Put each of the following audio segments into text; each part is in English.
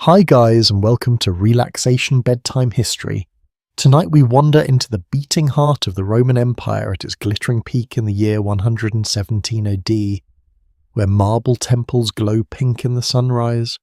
Hi guys, and welcome to Relaxation Bedtime History. Tonight we wander into the beating heart of the Roman Empire at its glittering peak in the year 117 AD, where marble temples glow pink in the sunrise,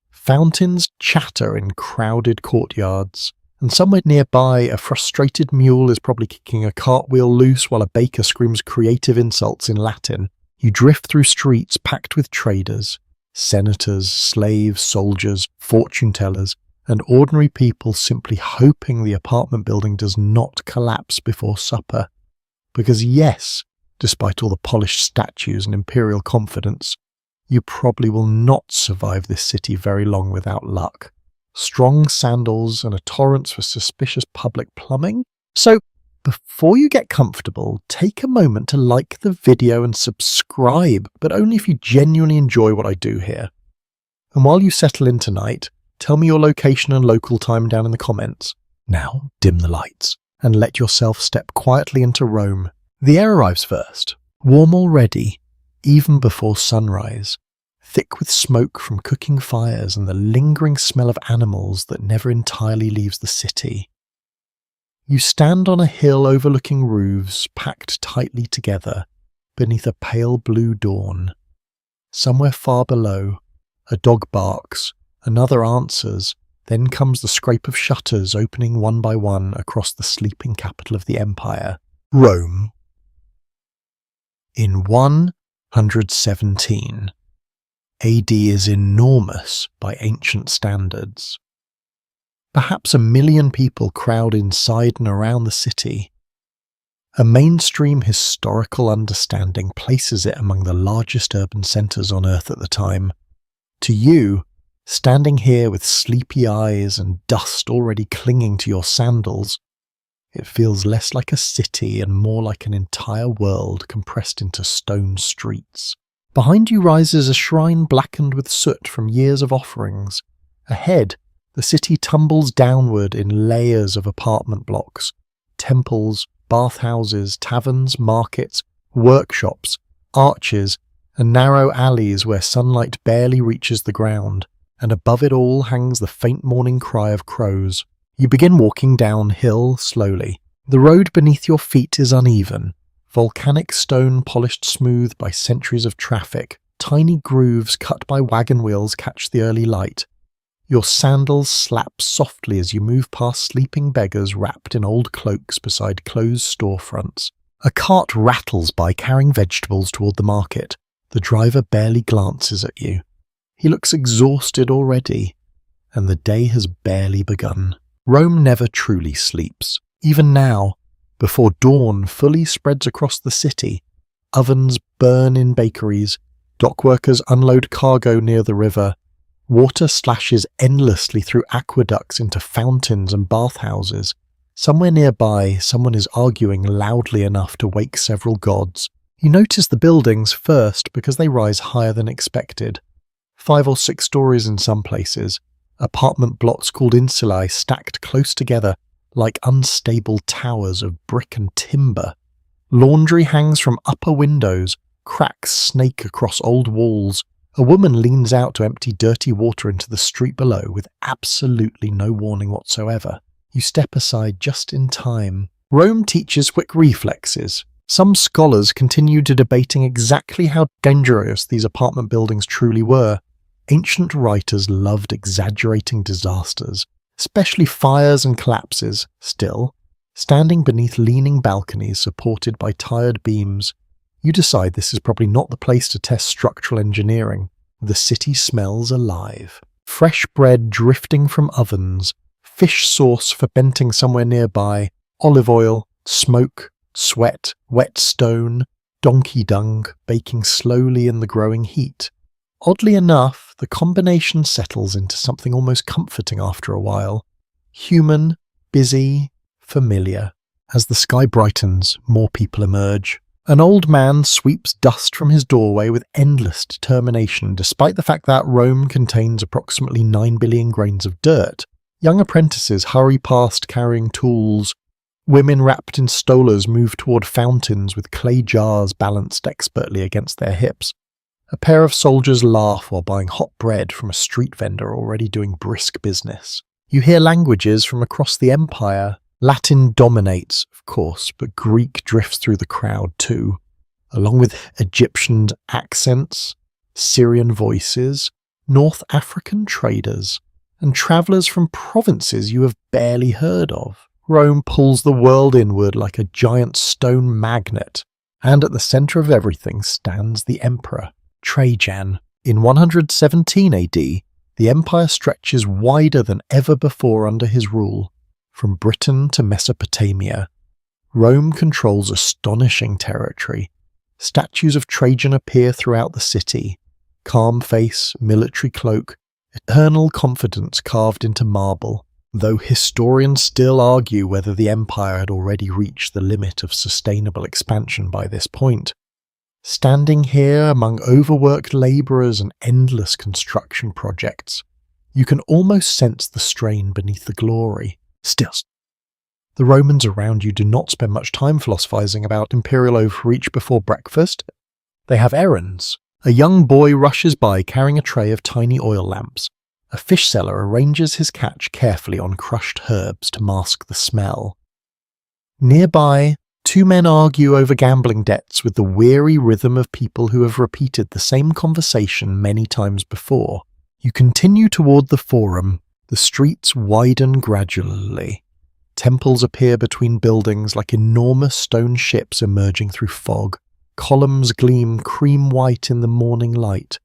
fountains chatter in crowded courtyards, and somewhere nearby a frustrated mule is probably kicking a cartwheel loose while a baker screams creative insults in Latin. You drift through streets packed with traders, senators, slaves, soldiers, fortune-tellers, and ordinary people simply hoping the apartment building does not collapse before supper. Because yes, despite all the polished statues and imperial confidence, you probably will not survive this city very long without luck. Strong sandals and a tolerance for suspicious public plumbing? So, before you get comfortable, take a moment to like the video and subscribe, but only if you genuinely enjoy what I do here. And while you settle in tonight, tell me your location and local time down in the comments. Now, dim the lights and let yourself step quietly into Rome. The air arrives first, warm already, even before sunrise, thick with smoke from cooking fires and the lingering smell of animals that never entirely leaves the city. You stand on a hill overlooking roofs packed tightly together beneath a pale blue dawn. Somewhere far below, a dog barks, another answers, then comes the scrape of shutters opening one by one across the sleeping capital of the empire, Rome. In 117, AD is enormous by ancient standards. Perhaps 1 million people crowd inside and around the city. A mainstream historical understanding places it among the largest urban centres on Earth at the time. To you, standing here with sleepy eyes and dust already clinging to your sandals, it feels less like a city and more like an entire world compressed into stone streets. Behind you rises a shrine blackened with soot from years of offerings. Ahead, the city tumbles downward in layers of apartment blocks, temples, bathhouses, taverns, markets, workshops, arches, and narrow alleys where sunlight barely reaches the ground, and above it all hangs the faint morning cry of crows. You begin walking downhill slowly. The road beneath your feet is uneven, volcanic stone polished smooth by centuries of traffic. Tiny grooves cut by wagon wheels catch the early light. Your sandals slap softly as you move past sleeping beggars wrapped in old cloaks beside closed storefronts. A cart rattles by carrying vegetables toward the market. The driver barely glances at you. He looks exhausted already, and the day has barely begun. Rome never truly sleeps. Even now, before dawn fully spreads across the city, ovens burn in bakeries, dockworkers unload cargo near the river, water slashes endlessly through aqueducts into fountains and bathhouses. Somewhere nearby, someone is arguing loudly enough to wake several gods. You notice the buildings first because they rise higher than expected. 5 or 6 stories in some places, apartment blocks called insulae stacked close together like unstable towers of brick and timber. Laundry hangs from upper windows, cracks snake across old walls. A woman leans out to empty dirty water into the street below with absolutely no warning whatsoever. You step aside just in time. Rome teaches quick reflexes. Some scholars continue to debating exactly how dangerous these apartment buildings truly were. Ancient writers loved exaggerating disasters, especially fires and collapses. Still, standing beneath leaning balconies supported by tired beams, you decide this is probably not the place to test structural engineering. The city smells alive. Fresh bread drifting from ovens, fish sauce fermenting somewhere nearby, olive oil, smoke, sweat, wet stone, donkey dung baking slowly in the growing heat. Oddly enough, the combination settles into something almost comforting after a while. Human, busy, familiar. As the sky brightens, more people emerge. An old man sweeps dust from his doorway with endless determination, despite the fact that Rome contains approximately 9 billion grains of dirt. Young apprentices hurry past carrying tools. Women wrapped in stolas move toward fountains with clay jars balanced expertly against their hips. A pair of soldiers laugh while buying hot bread from a street vendor already doing brisk business. You hear languages from across the empire. Latin dominates, of course, but Greek drifts through the crowd too, along with Egyptian accents, Syrian voices, North African traders, and travellers from provinces you have barely heard of. Rome pulls the world inward like a giant stone magnet, and at the centre of everything stands the Emperor Trajan. In 117 AD, the empire stretches wider than ever before under his rule. From Britain to Mesopotamia, Rome controls astonishing territory. Statues of Trajan appear throughout the city. Calm face, military cloak, eternal confidence carved into marble, though historians still argue whether the empire had already reached the limit of sustainable expansion by this point. Standing here among overworked labourers and endless construction projects, you can almost sense the strain beneath the glory. Still, the Romans around you do not spend much time philosophizing about imperial overreach before breakfast. They have errands. A young boy rushes by carrying a tray of tiny oil lamps. A fish seller arranges his catch carefully on crushed herbs to mask the smell. Nearby, two men argue over gambling debts with the weary rhythm of people who have repeated the same conversation many times before. You continue toward the forum. The streets widen gradually. Temples appear between buildings like enormous stone ships emerging through fog. Columns gleam cream white in the morning light.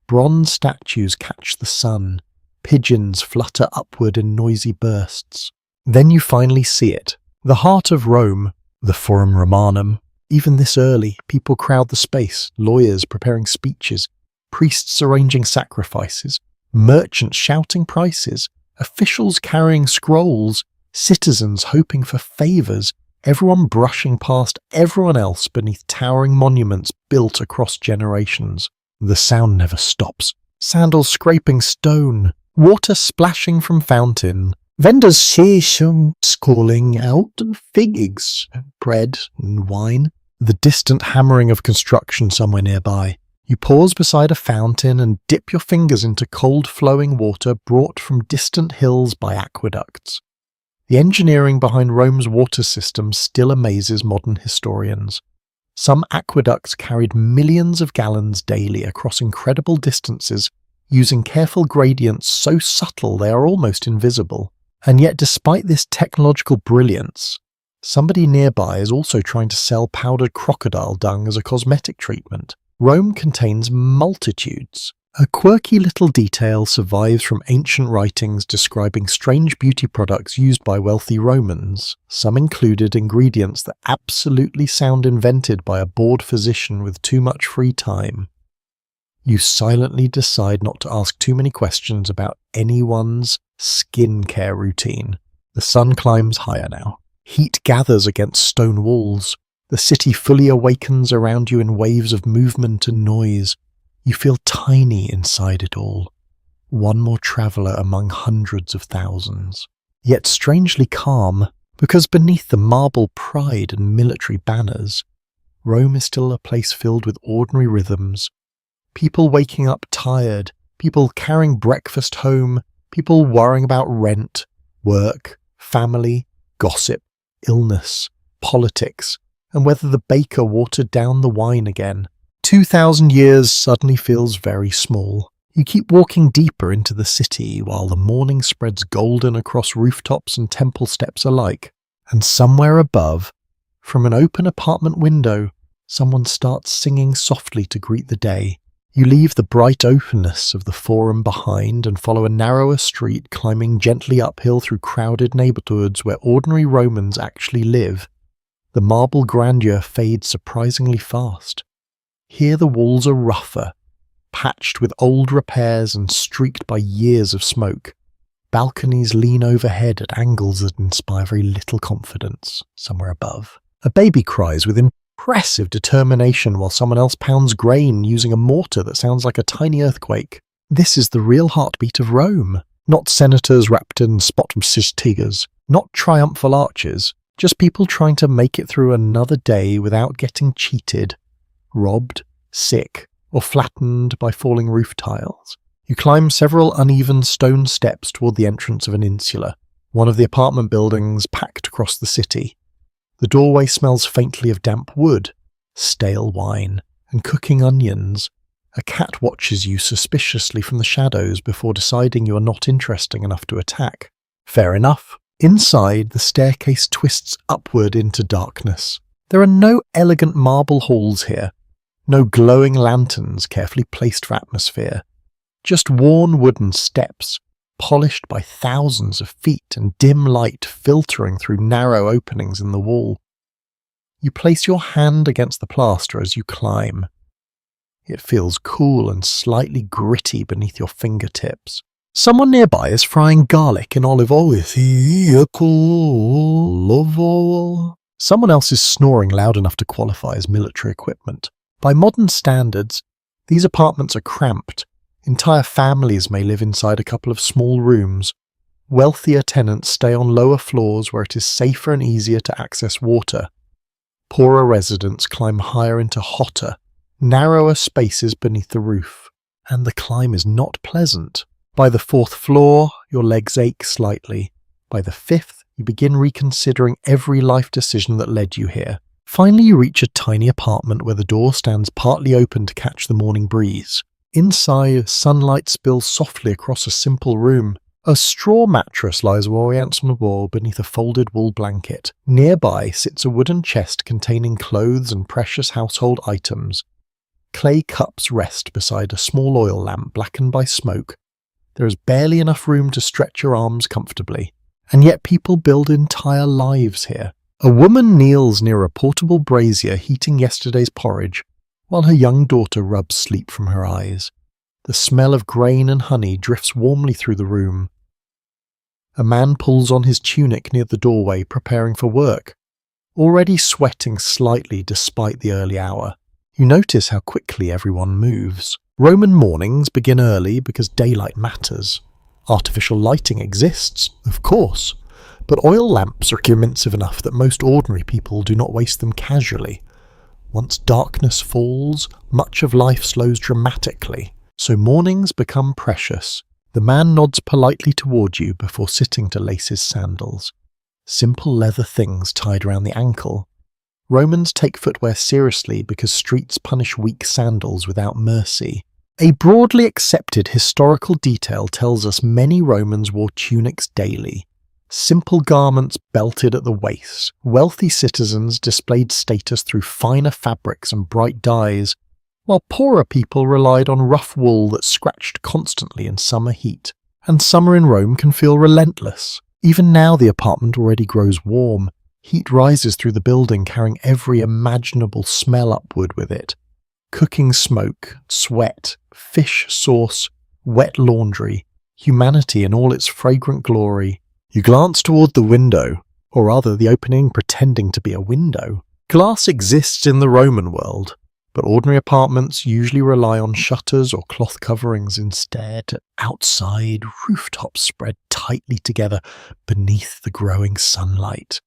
Bronze statues catch the sun. Pigeons flutter upward in noisy bursts. Then you finally see it. The heart of Rome, the Forum Romanum. Even this early, people crowd the space, lawyers preparing speeches, priests arranging sacrifices, merchants shouting prices, officials carrying scrolls, citizens hoping for favours, everyone brushing past everyone else beneath towering monuments built across generations. The sound never stops. Sandals scraping stone, water splashing from fountain, vendors calling out figs, bread and wine. The distant hammering of construction somewhere nearby. You pause beside a fountain and dip your fingers into cold flowing water brought from distant hills by aqueducts. The engineering behind Rome's water system still amazes modern historians. Some aqueducts carried millions of gallons daily across incredible distances, using careful gradients so subtle they are almost invisible. And yet, despite this technological brilliance, somebody nearby is also trying to sell powdered crocodile dung as a cosmetic treatment. Rome contains multitudes. A quirky little detail survives from ancient writings describing strange beauty products used by wealthy Romans. Some included ingredients that absolutely sound invented by a bored physician with too much free time. You silently decide not to ask too many questions about anyone's skincare routine. The sun climbs higher now. Heat gathers against stone walls. The city fully awakens around you in waves of movement and noise. You feel tiny inside it all. One more traveller among hundreds of thousands. Yet strangely calm, because beneath the marble pride and military banners, Rome is still a place filled with ordinary rhythms. People waking up tired, people carrying breakfast home, people worrying about rent, work, family, gossip, illness, politics, and whether the baker watered down the wine again. 2,000 years suddenly feels very small. You keep walking deeper into the city while the morning spreads golden across rooftops and temple steps alike. And somewhere above, from an open apartment window, someone starts singing softly to greet the day. You leave the bright openness of the forum behind and follow a narrower street climbing gently uphill through crowded neighbourhoods where ordinary Romans actually live. The marble grandeur fades surprisingly fast. Here the walls are rougher, patched with old repairs and streaked by years of smoke. Balconies lean overhead at angles that inspire very little confidence. Somewhere above, a baby cries with impressive determination while someone else pounds grain using a mortar that sounds like a tiny earthquake. This is the real heartbeat of Rome. Not senators wrapped in spotless tigers, not triumphal arches, just people trying to make it through another day without getting cheated, robbed, sick, or flattened by falling roof tiles. You climb several uneven stone steps toward the entrance of an insula, one of the apartment buildings packed across the city. The doorway smells faintly of damp wood, stale wine, and cooking onions. A cat watches you suspiciously from the shadows before deciding you are not interesting enough to attack. Fair enough. Inside, the staircase twists upward into darkness. There are no elegant marble halls here, no glowing lanterns carefully placed for atmosphere, just worn wooden steps, polished by thousands of feet and dim light filtering through narrow openings in the wall. You place your hand against the plaster as you climb. It feels cool and slightly gritty beneath your fingertips. Someone nearby is frying garlic in olive oil. Someone else is snoring loud enough to qualify as military equipment. By modern standards, these apartments are cramped. Entire families may live inside a couple of small rooms. Wealthier tenants stay on lower floors where it is safer and easier to access water. Poorer residents climb higher into hotter, narrower spaces beneath the roof, and the climb is not pleasant. By the 4th floor, your legs ache slightly. By the 5th, you begin reconsidering every life decision that led you here. Finally, you reach a tiny apartment where the door stands partly open to catch the morning breeze. Inside, sunlight spills softly across a simple room. A straw mattress lies oriented on the wall beneath a folded wool blanket. Nearby sits a wooden chest containing clothes and precious household items. Clay cups rest beside a small oil lamp blackened by smoke. There is barely enough room to stretch your arms comfortably, and yet people build entire lives here. A woman kneels near a portable brazier heating yesterday's porridge, while her young daughter rubs sleep from her eyes. The smell of grain and honey drifts warmly through the room. A man pulls on his tunic near the doorway, preparing for work, already sweating slightly despite the early hour. You notice how quickly everyone moves. Roman mornings begin early because daylight matters. Artificial lighting exists, of course, but oil lamps are expensive enough that most ordinary people do not waste them casually. Once darkness falls, much of life slows dramatically, so mornings become precious. The man nods politely toward you before sitting to lace his sandals. Simple leather things tied around the ankle. Romans take footwear seriously because streets punish weak sandals without mercy. A broadly accepted historical detail tells us many Romans wore tunics daily. Simple garments belted at the waist. Wealthy citizens displayed status through finer fabrics and bright dyes, while poorer people relied on rough wool that scratched constantly in summer heat. And summer in Rome can feel relentless. Even now the apartment already grows warm. Heat rises through the building, carrying every imaginable smell upward with it. Cooking smoke, sweat, fish sauce, wet laundry, humanity in all its fragrant glory. You glance toward the window, or rather the opening pretending to be a window. Glass exists in the Roman world, but ordinary apartments usually rely on shutters or cloth coverings instead. Outside, rooftops spread tightly together beneath the growing sunlight.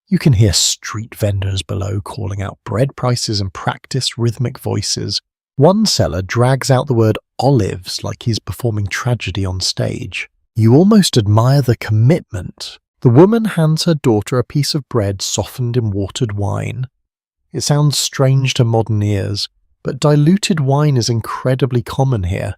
You can hear street vendors below calling out bread prices in practiced rhythmic voices. One seller drags out the word olives like he's performing tragedy on stage. You almost admire the commitment. The woman hands her daughter a piece of bread softened in watered wine. It sounds strange to modern ears, but diluted wine is incredibly common here.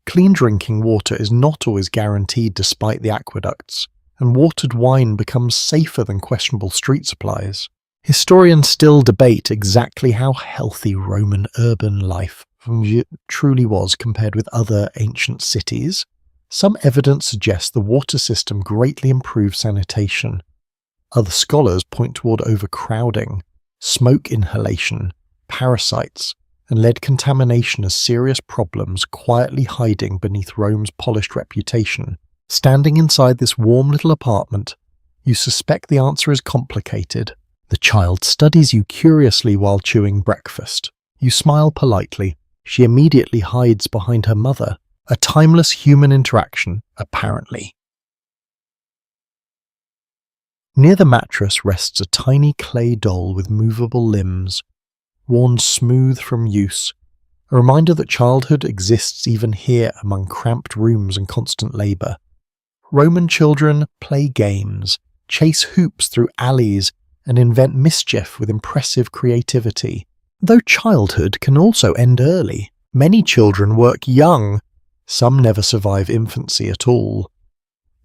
Clean drinking water is not always guaranteed despite the aqueducts, and watered wine becomes safer than questionable street supplies. Historians still debate exactly how healthy Roman urban life truly was compared with other ancient cities. Some evidence suggests the water system greatly improved sanitation. Other scholars point toward overcrowding, smoke inhalation, parasites, and lead contamination as serious problems quietly hiding beneath Rome's polished reputation. Standing inside this warm little apartment, you suspect the answer is complicated. The child studies you curiously while chewing breakfast. You smile politely. She immediately hides behind her mother. A timeless human interaction, apparently. Near the mattress rests a tiny clay doll with movable limbs, worn smooth from use, a reminder that childhood exists even here among cramped rooms and constant labour. Roman children play games, chase hoops through alleys, and invent mischief with impressive creativity. Though childhood can also end early, many children work young. Some never survive infancy at all.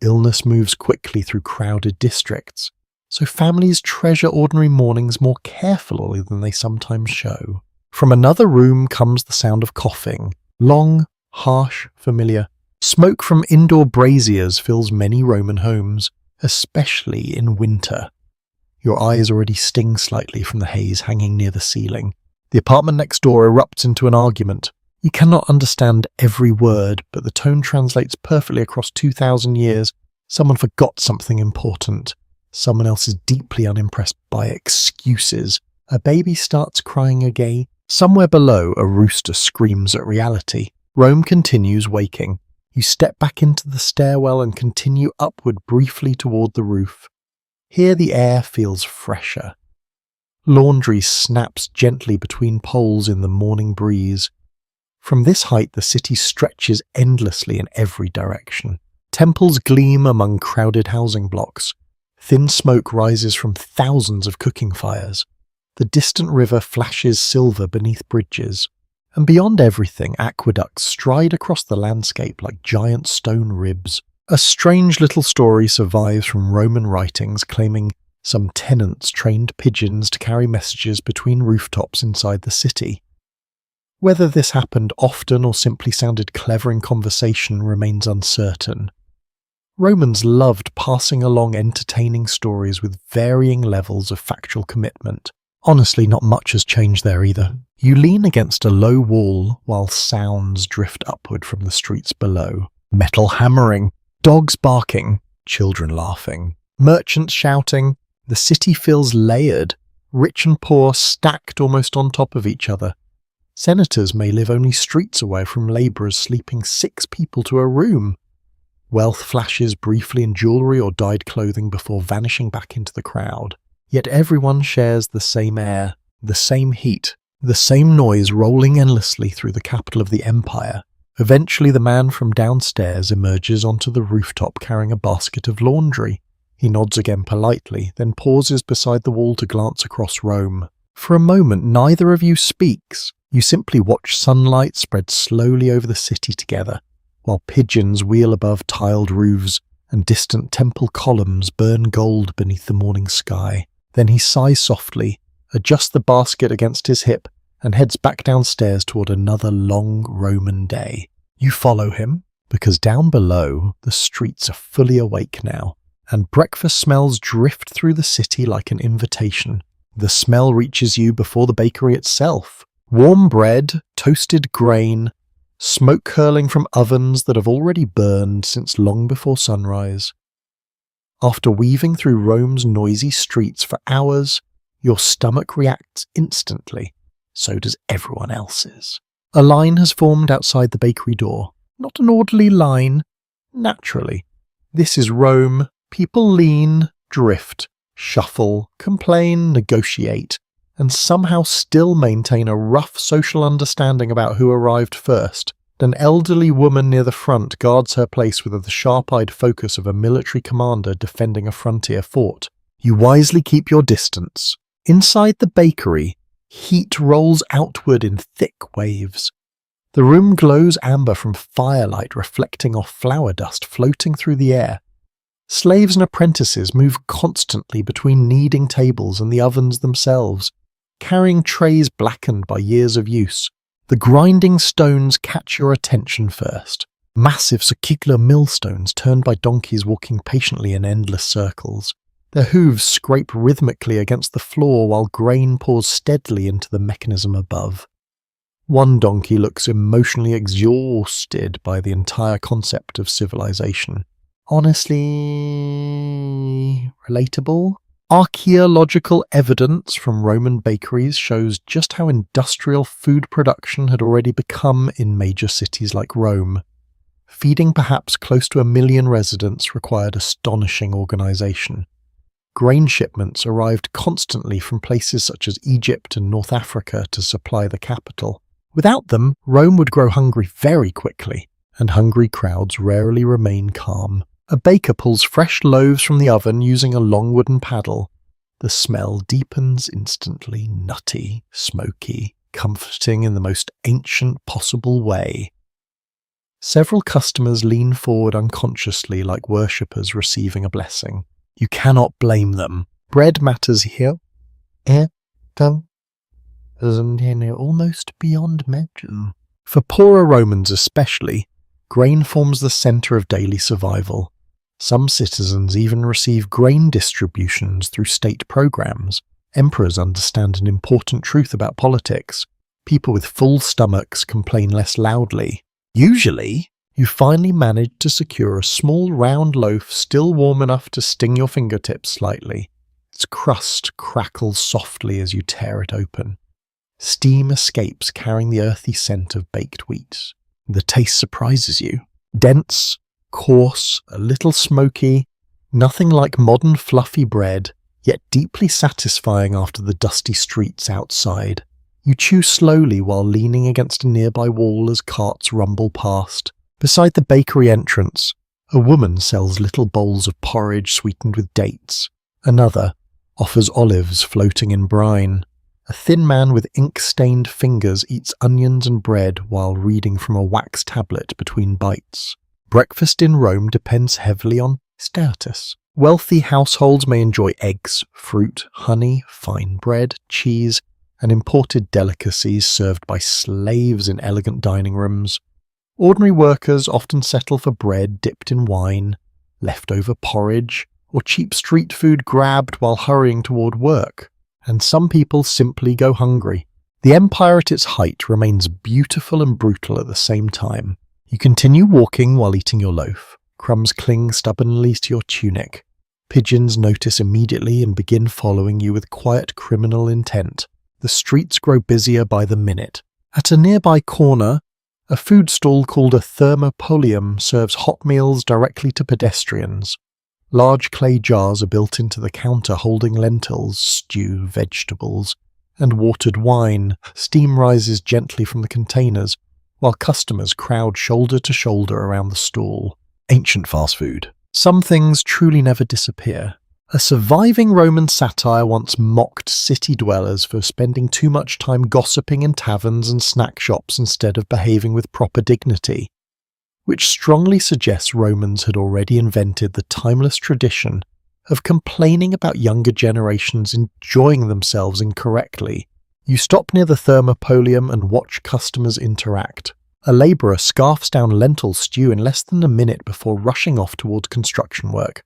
Illness moves quickly through crowded districts, so families treasure ordinary mornings more carefully than they sometimes show. From another room comes the sound of coughing, long, harsh, familiar. Smoke from indoor braziers fills many Roman homes, especially in winter. Your eyes already sting slightly from the haze hanging near the ceiling. The apartment next door erupts into an argument. You cannot understand every word, but the tone translates perfectly across 2,000 years. Someone forgot something important. Someone else is deeply unimpressed by excuses. A baby starts crying again. Somewhere below, a rooster screams at reality. Rome continues waking. You step back into the stairwell and continue upward briefly toward the roof. Here the air feels fresher. Laundry snaps gently between poles in the morning breeze. From this height the city stretches endlessly in every direction. Temples gleam among crowded housing blocks. Thin smoke rises from thousands of cooking fires. The distant river flashes silver beneath bridges. And beyond everything, aqueducts stride across the landscape like giant stone ribs. A strange little story survives from Roman writings claiming some tenants trained pigeons to carry messages between rooftops inside the city. Whether this happened often or simply sounded clever in conversation remains uncertain. Romans loved passing along entertaining stories with varying levels of factual commitment. Honestly, not much has changed there either. You lean against a low wall while sounds drift upward from the streets below. Metal hammering, dogs barking, children laughing, merchants shouting. The city feels layered, rich and poor stacked almost on top of each other. Senators may live only streets away from labourers sleeping 6 people to a room. Wealth flashes briefly in jewellery or dyed clothing before vanishing back into the crowd. Yet everyone shares the same air, the same heat, the same noise rolling endlessly through the capital of the empire. Eventually the man from downstairs emerges onto the rooftop carrying a basket of laundry. He nods again politely, then pauses beside the wall to glance across Rome. For a moment neither of you speaks. You simply watch sunlight spread slowly over the city together, while pigeons wheel above tiled roofs and distant temple columns burn gold beneath the morning sky. Then he sighs softly, adjusts the basket against his hip, and heads back downstairs toward another long Roman day. You follow him, because down below the streets are fully awake now, and breakfast smells drift through the city like an invitation. The smell reaches you before the bakery itself. Warm bread, toasted grain, smoke curling from ovens that have already burned since long before sunrise. After weaving through Rome's noisy streets for hours, your stomach reacts instantly. So does everyone else's. A line has formed outside the bakery door. Not an orderly line. Naturally. This is Rome. People lean, drift, shuffle, complain, negotiate, and somehow still maintain a rough social understanding about who arrived first. An elderly woman near the front guards her place with the sharp-eyed focus of a military commander defending a frontier fort. You wisely keep your distance. Inside the bakery, heat rolls outward in thick waves. The room glows amber from firelight reflecting off flour dust floating through the air. Slaves and apprentices move constantly between kneading tables and the ovens themselves, carrying trays blackened by years of use. The grinding stones catch your attention first. Massive circular millstones turned by donkeys walking patiently in endless circles. Their hooves scrape rhythmically against the floor while grain pours steadily into the mechanism above. One donkey looks emotionally exhausted by the entire concept of civilization. Honestly, relatable? Archaeological evidence from Roman bakeries shows just how industrial food production had already become in major cities like Rome. Feeding perhaps close to 1 million residents required astonishing organization. Grain shipments arrived constantly from places such as Egypt and North Africa to supply the capital. Without them, Rome would grow hungry very quickly, and hungry crowds rarely remain calm. A baker pulls fresh loaves from the oven using a long wooden paddle. The smell deepens instantly, nutty, smoky, comforting in the most ancient possible way. Several customers lean forward unconsciously like worshippers receiving a blessing. You cannot blame them. Bread matters here. Almost beyond measure. For poorer Romans especially, grain forms the centre of daily survival. Some citizens even receive grain distributions through state programs. Emperors understand an important truth about politics. People with full stomachs complain less loudly. Usually, you finally manage to secure a small round loaf still warm enough to sting your fingertips slightly. Its crust crackles softly as you tear it open. Steam escapes carrying the earthy scent of baked wheat. The taste surprises you. Dense, coarse, a little smoky, nothing like modern fluffy bread, yet deeply satisfying after the dusty streets outside. You chew slowly while leaning against a nearby wall as carts rumble past. Beside the bakery entrance, a woman sells little bowls of porridge sweetened with dates. Another offers olives floating in brine. A thin man with ink-stained fingers eats onions and bread while reading from a wax tablet between bites. Breakfast in Rome depends heavily on status. Wealthy households may enjoy eggs, fruit, honey, fine bread, cheese, and imported delicacies served by slaves in elegant dining rooms. Ordinary workers often settle for bread dipped in wine, leftover porridge, or cheap street food grabbed while hurrying toward work. And some people simply go hungry. The empire at its height remains beautiful and brutal at the same time. You continue walking while eating your loaf. Crumbs cling stubbornly to your tunic. Pigeons notice immediately and begin following you with quiet criminal intent. The streets grow busier by the minute. At a nearby corner, a food stall called a thermopolium serves hot meals directly to pedestrians. Large clay jars are built into the counter holding lentils, stew, vegetables, and watered wine. Steam rises gently from the containers, while customers crowd shoulder to shoulder around the stall. Ancient fast food. Some things truly never disappear. A surviving Roman satire once mocked city dwellers for spending too much time gossiping in taverns and snack shops instead of behaving with proper dignity, which strongly suggests Romans had already invented the timeless tradition of complaining about younger generations enjoying themselves incorrectly. You stop near the thermopolium and watch customers interact. A labourer scarfs down lentil stew in less than a minute before rushing off towards construction work.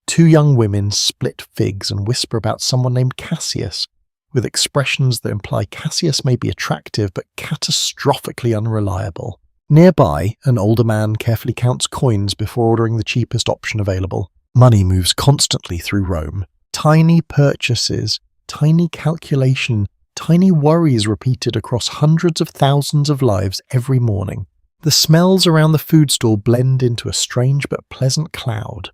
Two young women split figs and whisper about someone named Cassius, with expressions that imply Cassius may be attractive but catastrophically unreliable. Nearby, an older man carefully counts coins before ordering the cheapest option available. Money moves constantly through Rome. Tiny purchases, tiny calculation, tiny worries repeated across hundreds of thousands of lives every morning. The smells around the food stall blend into a strange but pleasant cloud.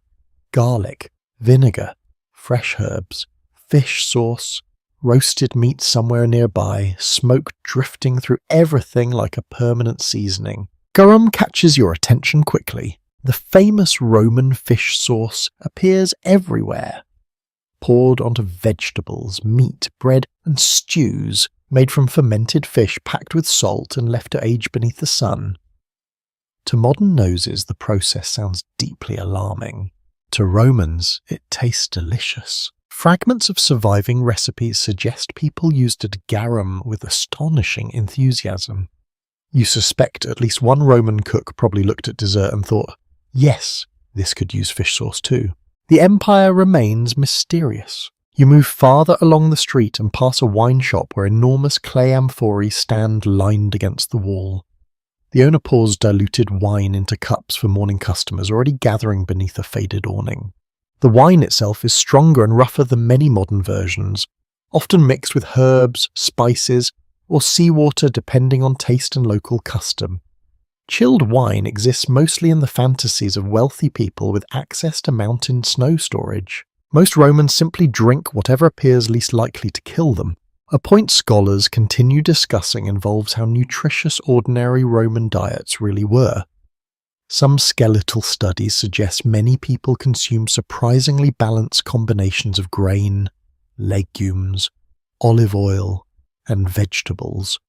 Garlic, vinegar, fresh herbs, fish sauce, roasted meat somewhere nearby, smoke drifting through everything like a permanent seasoning. Garum catches your attention quickly. The famous Roman fish sauce appears everywhere. Poured onto vegetables, meat, bread, and stews made from fermented fish packed with salt and left to age beneath the sun. To modern noses, the process sounds deeply alarming. To Romans, it tastes delicious. Fragments of surviving recipes suggest people used garum with astonishing enthusiasm. You suspect at least one Roman cook probably looked at dessert and thought, yes, this could use fish sauce too. The empire remains mysterious. You move farther along the street and pass a wine shop where enormous clay amphorae stand lined against the wall. The owner pours diluted wine into cups for morning customers already gathering beneath a faded awning. The wine itself is stronger and rougher than many modern versions, often mixed with herbs, spices, or seawater depending on taste and local custom. Chilled wine exists mostly in the fantasies of wealthy people with access to mountain snow storage. Most Romans simply drink whatever appears least likely to kill them. A point scholars continue discussing involves how nutritious ordinary Roman diets really were. Some skeletal studies suggest many people consumed surprisingly balanced combinations of grain, legumes, olive oil, and vegetables.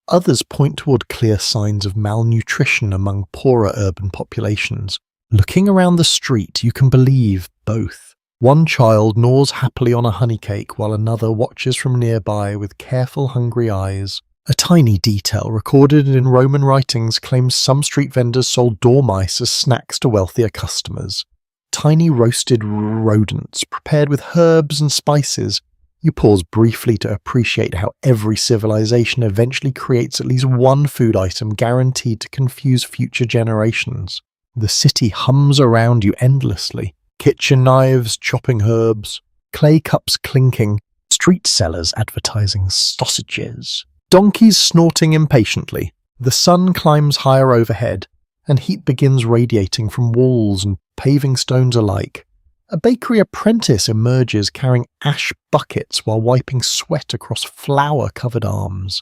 Others point toward clear signs of malnutrition among poorer urban populations. Looking around the street, you can believe both. One child gnaws happily on a honey cake while another watches from nearby with careful, hungry eyes. A tiny detail recorded in Roman writings claims some street vendors sold dormice as snacks to wealthier customers. Tiny roasted rodents prepared with herbs and spices. You pause briefly to appreciate how every civilization eventually creates at least one food item guaranteed to confuse future generations. The city hums around you endlessly. Kitchen knives chopping herbs, clay cups clinking, street sellers advertising sausages, donkeys snorting impatiently. The sun climbs higher overhead, and heat begins radiating from walls and paving stones alike. A bakery apprentice emerges carrying ash buckets while wiping sweat across flour-covered arms.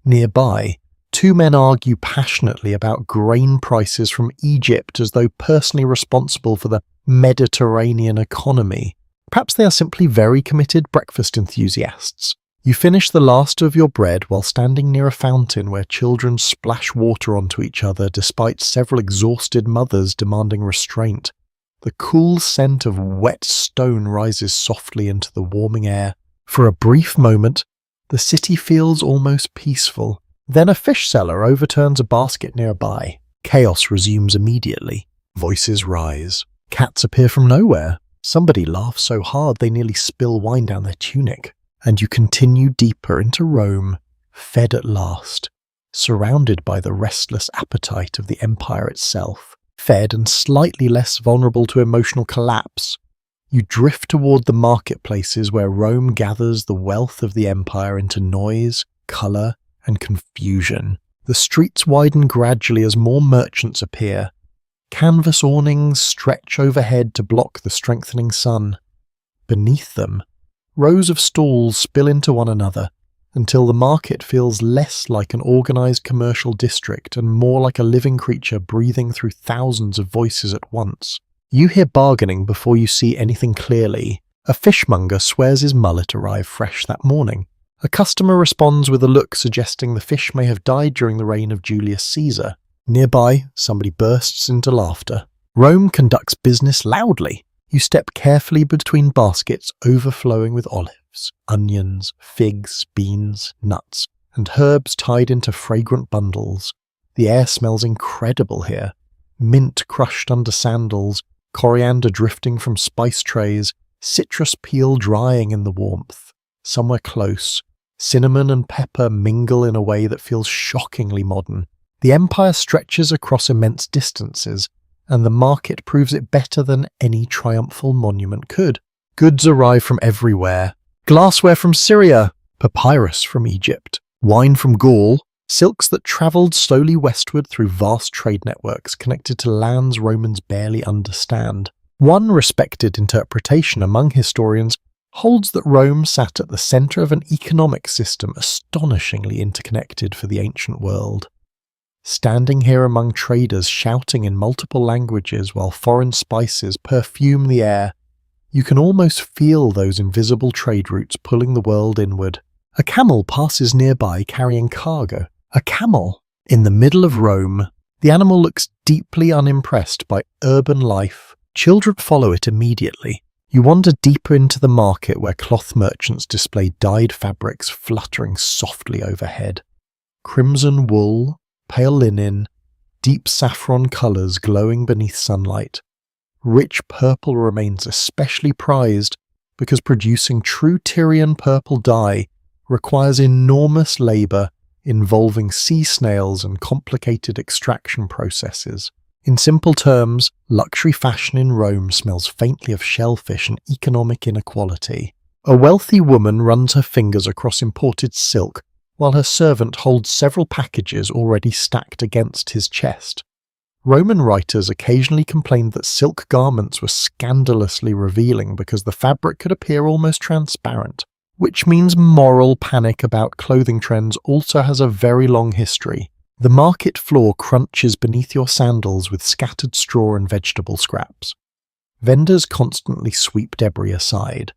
Nearby, two men argue passionately about grain prices from Egypt as though personally responsible for the Mediterranean economy. Perhaps they are simply very committed breakfast enthusiasts. You finish the last of your bread while standing near a fountain where children splash water onto each other despite several exhausted mothers demanding restraint. The cool scent of wet stone rises softly into the warming air. For a brief moment, the city feels almost peaceful. Then a fish seller overturns a basket nearby. Chaos resumes immediately. Voices rise. Cats appear from nowhere. Somebody laughs so hard they nearly spill wine down their tunic. And you continue deeper into Rome, fed at last, surrounded by the restless appetite of the empire itself. Fed and slightly less vulnerable to emotional collapse, you drift toward the marketplaces where Rome gathers the wealth of the empire into noise, colour, and confusion. The streets widen gradually as more merchants appear. Canvas awnings stretch overhead to block the strengthening sun. Beneath them, rows of stalls spill into one another, until the market feels less like an organised commercial district and more like a living creature breathing through thousands of voices at once. You hear bargaining before you see anything clearly. A fishmonger swears his mullet arrived fresh that morning. A customer responds with a look suggesting the fish may have died during the reign of Julius Caesar. Nearby, somebody bursts into laughter. Rome conducts business loudly. You step carefully between baskets overflowing with olives, onions, figs, beans, nuts, and herbs tied into fragrant bundles. The air smells incredible here. Mint crushed under sandals, coriander drifting from spice trays, citrus peel drying in the warmth. Somewhere close, cinnamon and pepper mingle in a way that feels shockingly modern. The empire stretches across immense distances, and the market proves it better than any triumphal monument could. Goods arrive from everywhere. Glassware from Syria, papyrus from Egypt, wine from Gaul, silks that travelled slowly westward through vast trade networks connected to lands Romans barely understand. One respected interpretation among historians holds that Rome sat at the centre of an economic system astonishingly interconnected for the ancient world. Standing here among traders shouting in multiple languages while foreign spices perfume the air, you can almost feel those invisible trade routes pulling the world inward. A camel passes nearby carrying cargo. A camel! In the middle of Rome, the animal looks deeply unimpressed by urban life. Children follow it immediately. You wander deeper into the market where cloth merchants display dyed fabrics fluttering softly overhead. Crimson wool, pale linen, deep saffron colours glowing beneath sunlight. Rich purple remains especially prized because producing true Tyrian purple dye requires enormous labour involving sea snails and complicated extraction processes. In simple terms, luxury fashion in Rome smells faintly of shellfish and economic inequality. A wealthy woman runs her fingers across imported silk, while her servant holds several packages already stacked against his chest. Roman writers occasionally complained that silk garments were scandalously revealing because the fabric could appear almost transparent. which means moral panic about clothing trends also has a very long history. The market floor crunches beneath your sandals with scattered straw and vegetable scraps. Vendors constantly sweep debris aside,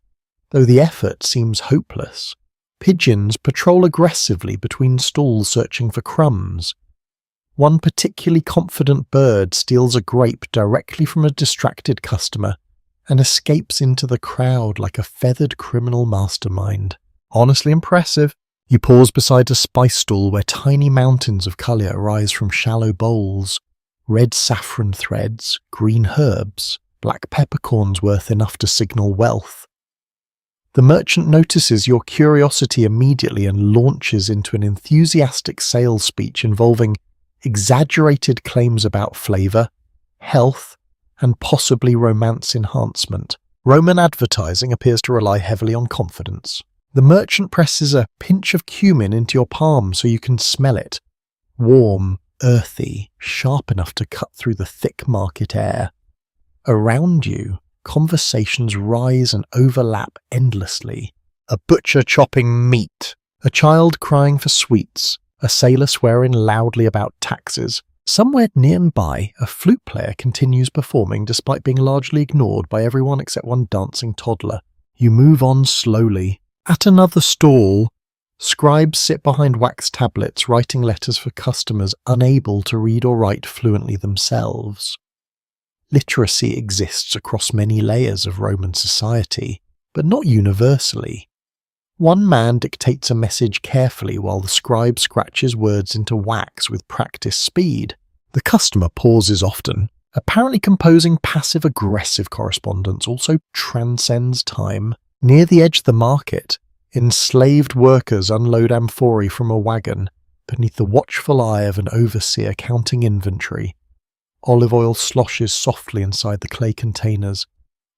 though the effort seems hopeless. Pigeons patrol aggressively between stalls searching for crumbs. One particularly confident bird steals a grape directly from a distracted customer and escapes into the crowd like a feathered criminal mastermind. Honestly impressive. You pause beside a spice stall where tiny mountains of colour rise from shallow bowls. Red saffron threads, green herbs, black peppercorns worth enough to signal wealth. The merchant notices your curiosity immediately and launches into an enthusiastic sales speech involving exaggerated claims about flavour, health, and possibly romance enhancement. Roman advertising appears to rely heavily on confidence. The merchant presses a pinch of cumin into your palm so you can smell it. Warm, earthy, sharp enough to cut through the thick market air. Around you, conversations rise and overlap endlessly. A butcher chopping meat, a child crying for sweets, a sailor swearing loudly about taxes. Somewhere nearby, a flute player continues performing despite being largely ignored by everyone except one dancing toddler. You move on slowly. At another stall, scribes sit behind wax tablets writing letters for customers unable to read or write fluently themselves. Literacy exists across many layers of Roman society, but not universally. One man dictates a message carefully while the scribe scratches words into wax with practiced speed. The customer pauses often, apparently composing passive-aggressive correspondence also transcends time. Near the edge of the market, enslaved workers unload amphorae from a wagon beneath the watchful eye of an overseer counting inventory. Olive oil sloshes softly inside the clay containers.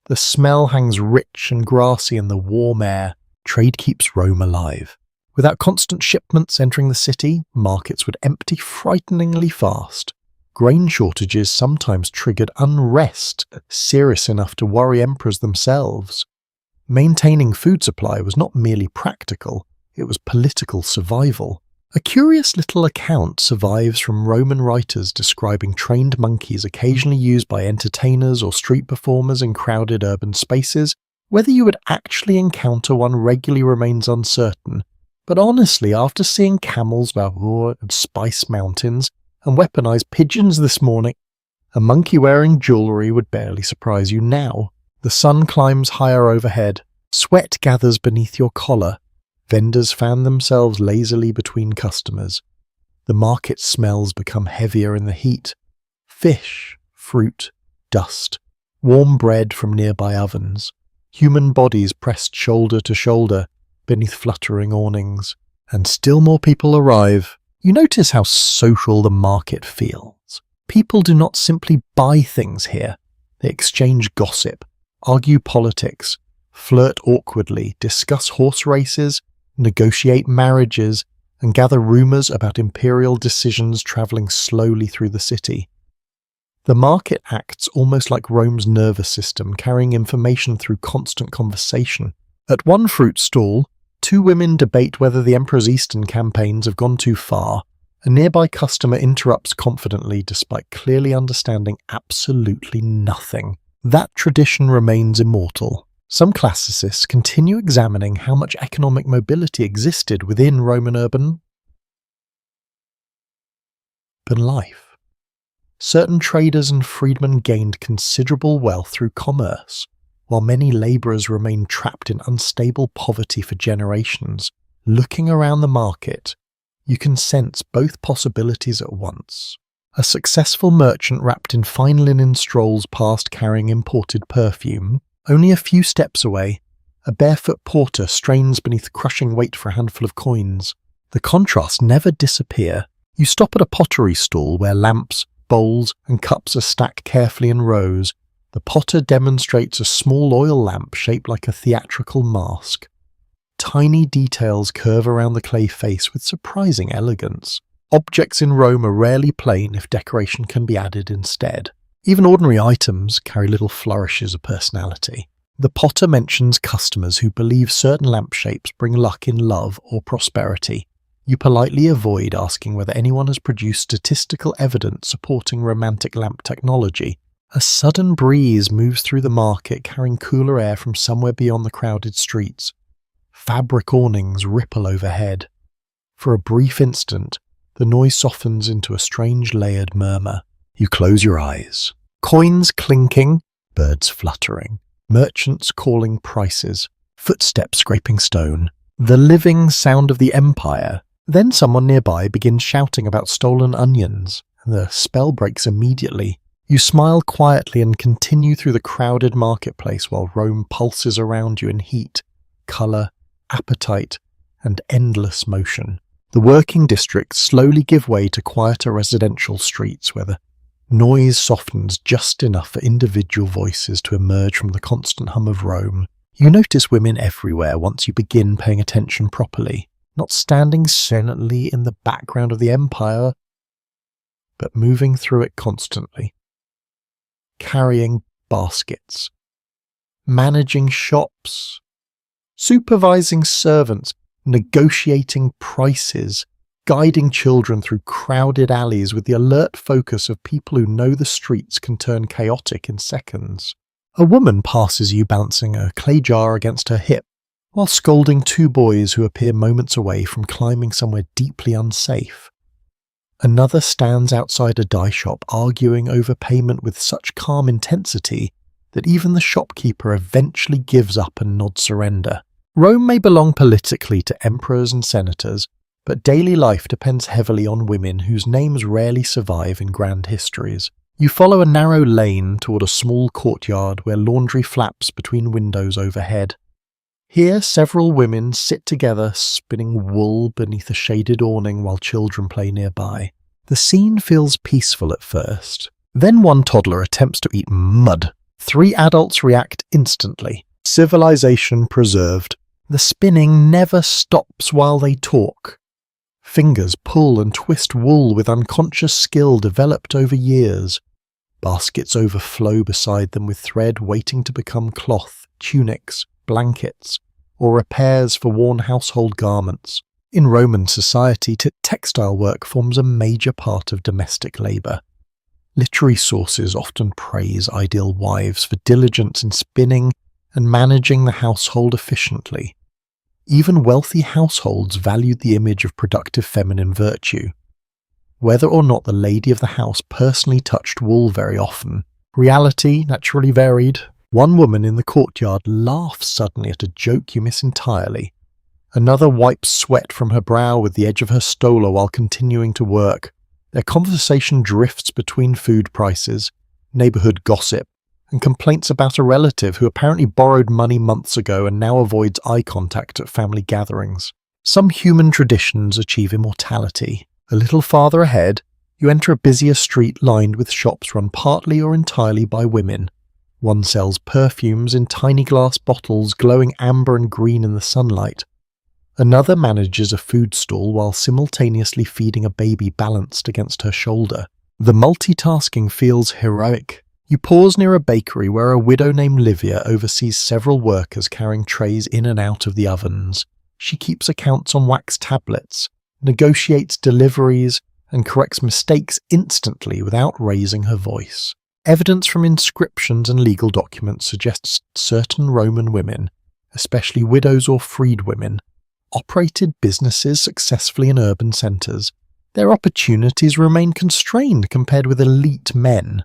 The smell hangs rich and grassy in the warm air. Trade keeps Rome alive. Without constant shipments entering the city, markets would empty frighteningly fast. Grain shortages sometimes triggered unrest serious enough to worry emperors themselves. Maintaining food supply was not merely practical, it was political survival. A curious little account survives from Roman writers describing trained monkeys occasionally used by entertainers or street performers in crowded urban spaces. Whether you would actually encounter one regularly remains uncertain, but honestly, after seeing camels Bahur and Spice Mountains and weaponized pigeons this morning, a monkey wearing jewellery would barely surprise you now. The sun climbs higher overhead, sweat gathers beneath your collar, vendors fan themselves lazily between customers. The market smells become heavier in the heat. Fish, fruit, dust, warm bread from nearby ovens. Human bodies pressed shoulder to shoulder beneath fluttering awnings. And still more people arrive. You notice how social the market feels. People do not simply buy things here. They exchange gossip, argue politics, flirt awkwardly, discuss horse races, negotiate marriages, and gather rumours about imperial decisions travelling slowly through the city. The market acts almost like Rome's nervous system, carrying information through constant conversation. At one fruit stall, two women debate whether the emperor's eastern campaigns have gone too far. A nearby customer interrupts confidently despite clearly understanding absolutely nothing. That tradition remains immortal. Some classicists continue examining how much economic mobility existed within Roman urban life. Certain traders and freedmen gained considerable wealth through commerce, while many labourers remained trapped in unstable poverty for generations. Looking around the market, you can sense both possibilities at once. A successful merchant wrapped in fine linen strolls past carrying imported perfume. Only a few steps away, a barefoot porter strains beneath crushing weight for a handful of coins. The contrasts never disappear. You stop at a pottery stall where lamps, bowls, and cups are stacked carefully in rows. The potter demonstrates a small oil lamp shaped like a theatrical mask. Tiny details curve around the clay face with surprising elegance. Objects in Rome are rarely plain if decoration can be added instead. Even ordinary items carry little flourishes of personality. The potter mentions customers who believe certain lamp shapes bring luck in love or prosperity. You politely avoid asking whether anyone has produced statistical evidence supporting romantic lamp technology. A sudden breeze moves through the market, carrying cooler air from somewhere beyond the crowded streets. Fabric awnings ripple overhead. For a brief instant, the noise softens into a strange layered murmur. You close your eyes. Coins clinking, birds fluttering, merchants calling prices, footsteps scraping stone. The living sound of the empire. Then someone nearby begins shouting about stolen onions, and the spell breaks immediately. You smile quietly and continue through the crowded marketplace while Rome pulses around you in heat, colour, appetite, and endless motion. The working districts slowly give way to quieter residential streets where the noise softens just enough for individual voices to emerge from the constant hum of Rome. You notice women everywhere once you begin paying attention properly, not standing silently in the background of the empire, but moving through it constantly, carrying baskets, managing shops, supervising servants, negotiating prices, guiding children through crowded alleys with the alert focus of people who know the streets can turn chaotic in seconds. A woman passes you balancing a clay jar against her hip, while scolding two boys who appear moments away from climbing somewhere deeply unsafe. Another stands outside a dye shop arguing over payment with such calm intensity that even the shopkeeper eventually gives up and nods surrender. Rome may belong politically to emperors and senators, but daily life depends heavily on women whose names rarely survive in grand histories. You follow a narrow lane toward a small courtyard where laundry flaps between windows overhead. Here, several women sit together spinning wool beneath a shaded awning while children play nearby. The scene feels peaceful at first. Then one toddler attempts to eat mud. 3 adults react instantly. Civilization preserved. The spinning never stops while they talk. Fingers pull and twist wool with unconscious skill developed over years. Baskets overflow beside them with thread waiting to become cloth, tunics, blankets, or repairs for worn household garments. In Roman society, textile work forms a major part of domestic labour. Literary sources often praise ideal wives for diligence in spinning and managing the household efficiently. Even wealthy households valued the image of productive feminine virtue. Whether or not the lady of the house personally touched wool very often, reality naturally varied. One woman in the courtyard laughs suddenly at a joke you miss entirely. Another wipes sweat from her brow with the edge of her stola while continuing to work. Their conversation drifts between food prices, neighbourhood gossip, and complaints about a relative who apparently borrowed money months ago and now avoids eye contact at family gatherings. Some human traditions achieve immortality. A little farther ahead, you enter a busier street lined with shops run partly or entirely by women. One sells perfumes in tiny glass bottles glowing amber and green in the sunlight. Another manages a food stall while simultaneously feeding a baby balanced against her shoulder. The multitasking feels heroic. You pause near a bakery where a widow named Livia oversees several workers carrying trays in and out of the ovens. She keeps accounts on wax tablets, negotiates deliveries, and corrects mistakes instantly without raising her voice. Evidence from inscriptions and legal documents suggests certain Roman women, especially widows or freed women, operated businesses successfully in urban centres. Their opportunities remain constrained compared with elite men.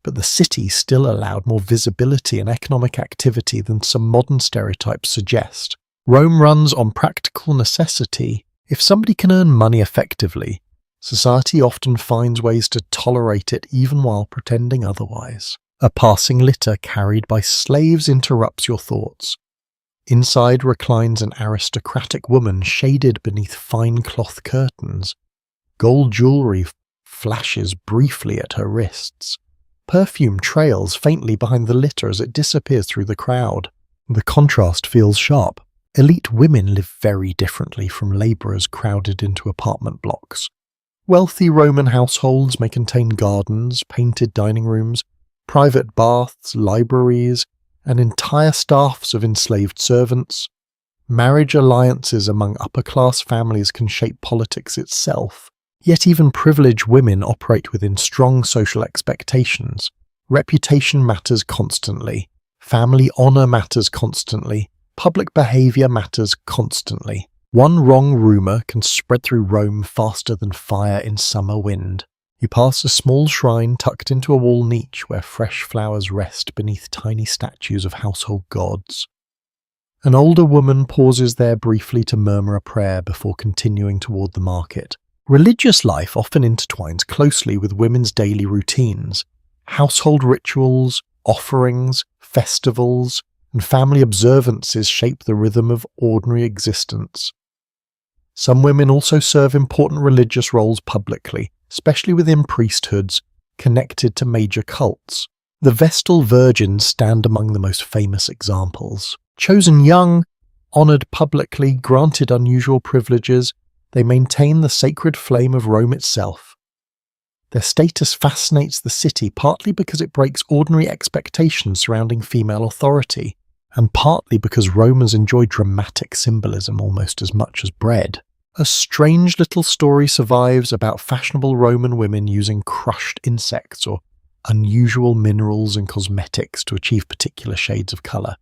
But the city still allowed more visibility and economic activity than some modern stereotypes suggest. Rome runs on practical necessity. If somebody can earn money effectively, society often finds ways to tolerate it even while pretending otherwise. A passing litter carried by slaves interrupts your thoughts. Inside reclines an aristocratic woman shaded beneath fine cloth curtains. Gold jewellery flashes briefly at her wrists. Perfume trails faintly behind the litter as it disappears through the crowd. The contrast feels sharp. Elite women live very differently from labourers crowded into apartment blocks. Wealthy Roman households may contain gardens, painted dining rooms, private baths, libraries, and entire staffs of enslaved servants. Marriage alliances among upper-class families can shape politics itself. Yet even privileged women operate within strong social expectations. Reputation matters constantly. Family honor matters constantly. Public behavior matters constantly. One wrong rumor can spread through Rome faster than fire in summer wind. You pass a small shrine tucked into a wall niche where fresh flowers rest beneath tiny statues of household gods. An older woman pauses there briefly to murmur a prayer before continuing toward the market. Religious life often intertwines closely with women's daily routines. Household rituals, offerings, festivals, and family observances shape the rhythm of ordinary existence. Some women also serve important religious roles publicly, especially within priesthoods connected to major cults. The Vestal Virgins stand among the most famous examples. Chosen young, honoured publicly, granted unusual privileges, they maintain the sacred flame of Rome itself. Their status fascinates the city partly because it breaks ordinary expectations surrounding female authority, and partly because Romans enjoy dramatic symbolism almost as much as bread. A strange little story survives about fashionable Roman women using crushed insects or unusual minerals and cosmetics to achieve particular shades of colour.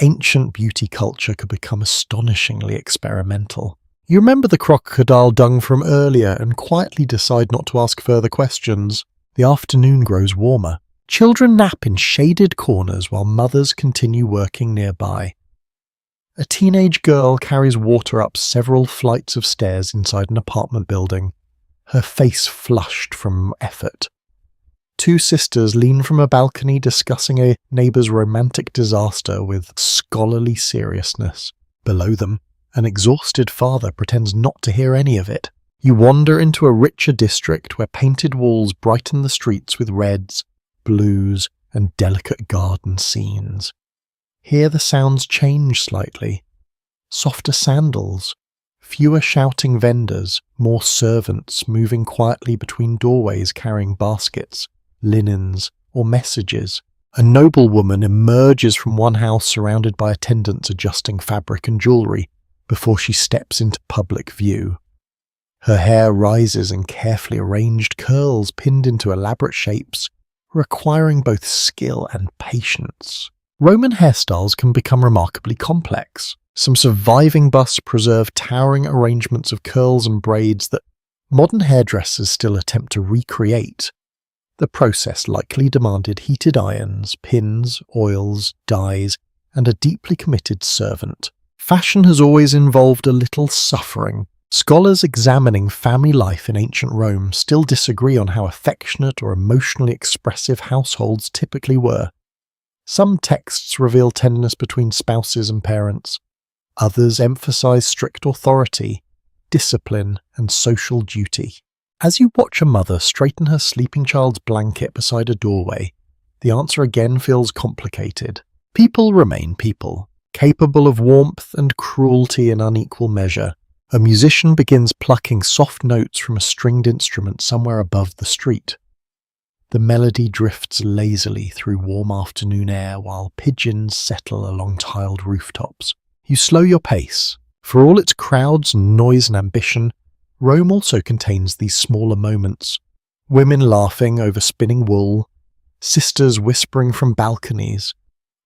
Ancient beauty culture could become astonishingly experimental. You remember the crocodile dung from earlier and quietly decide not to ask further questions. The afternoon grows warmer. Children nap in shaded corners while mothers continue working nearby. A teenage girl carries water up several flights of stairs inside an apartment building, her face flushed from effort. Two sisters lean from a balcony discussing a neighbour's romantic disaster with scholarly seriousness. Below them, an exhausted father pretends not to hear any of it. You wander into a richer district where painted walls brighten the streets with reds, blues, and delicate garden scenes. Here the sounds change slightly. Softer sandals, fewer shouting vendors, more servants moving quietly between doorways carrying baskets, linens, or messages. A noblewoman emerges from one house surrounded by attendants adjusting fabric and jewellery before she steps into public view. Her hair rises in carefully arranged curls pinned into elaborate shapes, requiring both skill and patience. Roman hairstyles can become remarkably complex. Some surviving busts preserve towering arrangements of curls and braids that modern hairdressers still attempt to recreate. The process likely demanded heated irons, pins, oils, dyes, and a deeply committed servant. Fashion has always involved a little suffering. Scholars examining family life in ancient Rome still disagree on how affectionate or emotionally expressive households typically were. Some texts reveal tenderness between spouses and parents. Others emphasize strict authority, discipline, and social duty. As you watch a mother straighten her sleeping child's blanket beside a doorway, the answer again feels complicated. People remain people, capable of warmth and cruelty in unequal measure. A musician begins plucking soft notes from a stringed instrument somewhere above the street. The melody drifts lazily through warm afternoon air while pigeons settle along tiled rooftops. You slow your pace. For all its crowds, noise and ambition, Rome also contains these smaller moments. Women laughing over spinning wool, sisters whispering from balconies,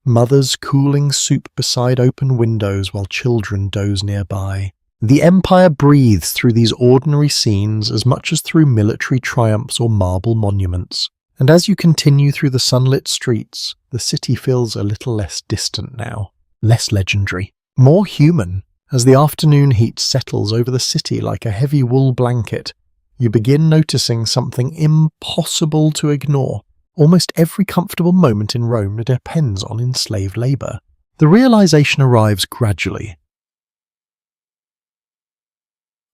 mothers cooling soup beside open windows while children doze nearby. The empire breathes through these ordinary scenes as much as through military triumphs or marble monuments. And as you continue through the sunlit streets, the city feels a little less distant now, less legendary, more human. As the afternoon heat settles over the city like a heavy wool blanket, you begin noticing something impossible to ignore. Almost every comfortable moment in Rome depends on enslaved labour. The realization arrives gradually.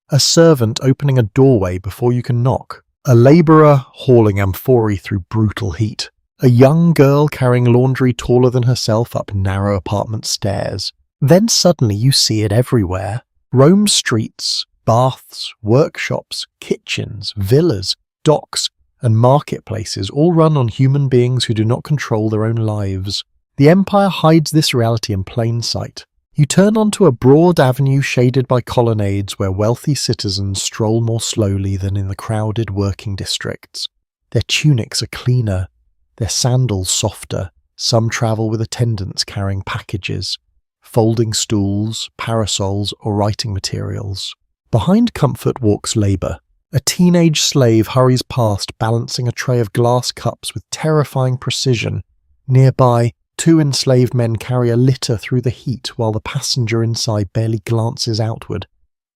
A servant opening a doorway before you can knock. A labourer hauling amphorae through brutal heat. A young girl carrying laundry taller than herself up narrow apartment stairs. Then suddenly you see it everywhere. Rome's streets, baths, workshops, kitchens, villas, docks, and marketplaces all run on human beings who do not control their own lives. The empire hides this reality in plain sight. You turn onto a broad avenue shaded by colonnades where wealthy citizens stroll more slowly than in the crowded working districts. Their tunics are cleaner, their sandals softer. Some travel with attendants carrying packages, folding stools, parasols, or writing materials. Behind comfort walks labour. A teenage slave hurries past, balancing a tray of glass cups with terrifying precision. Nearby, 2 enslaved men carry a litter through the heat while the passenger inside barely glances outward.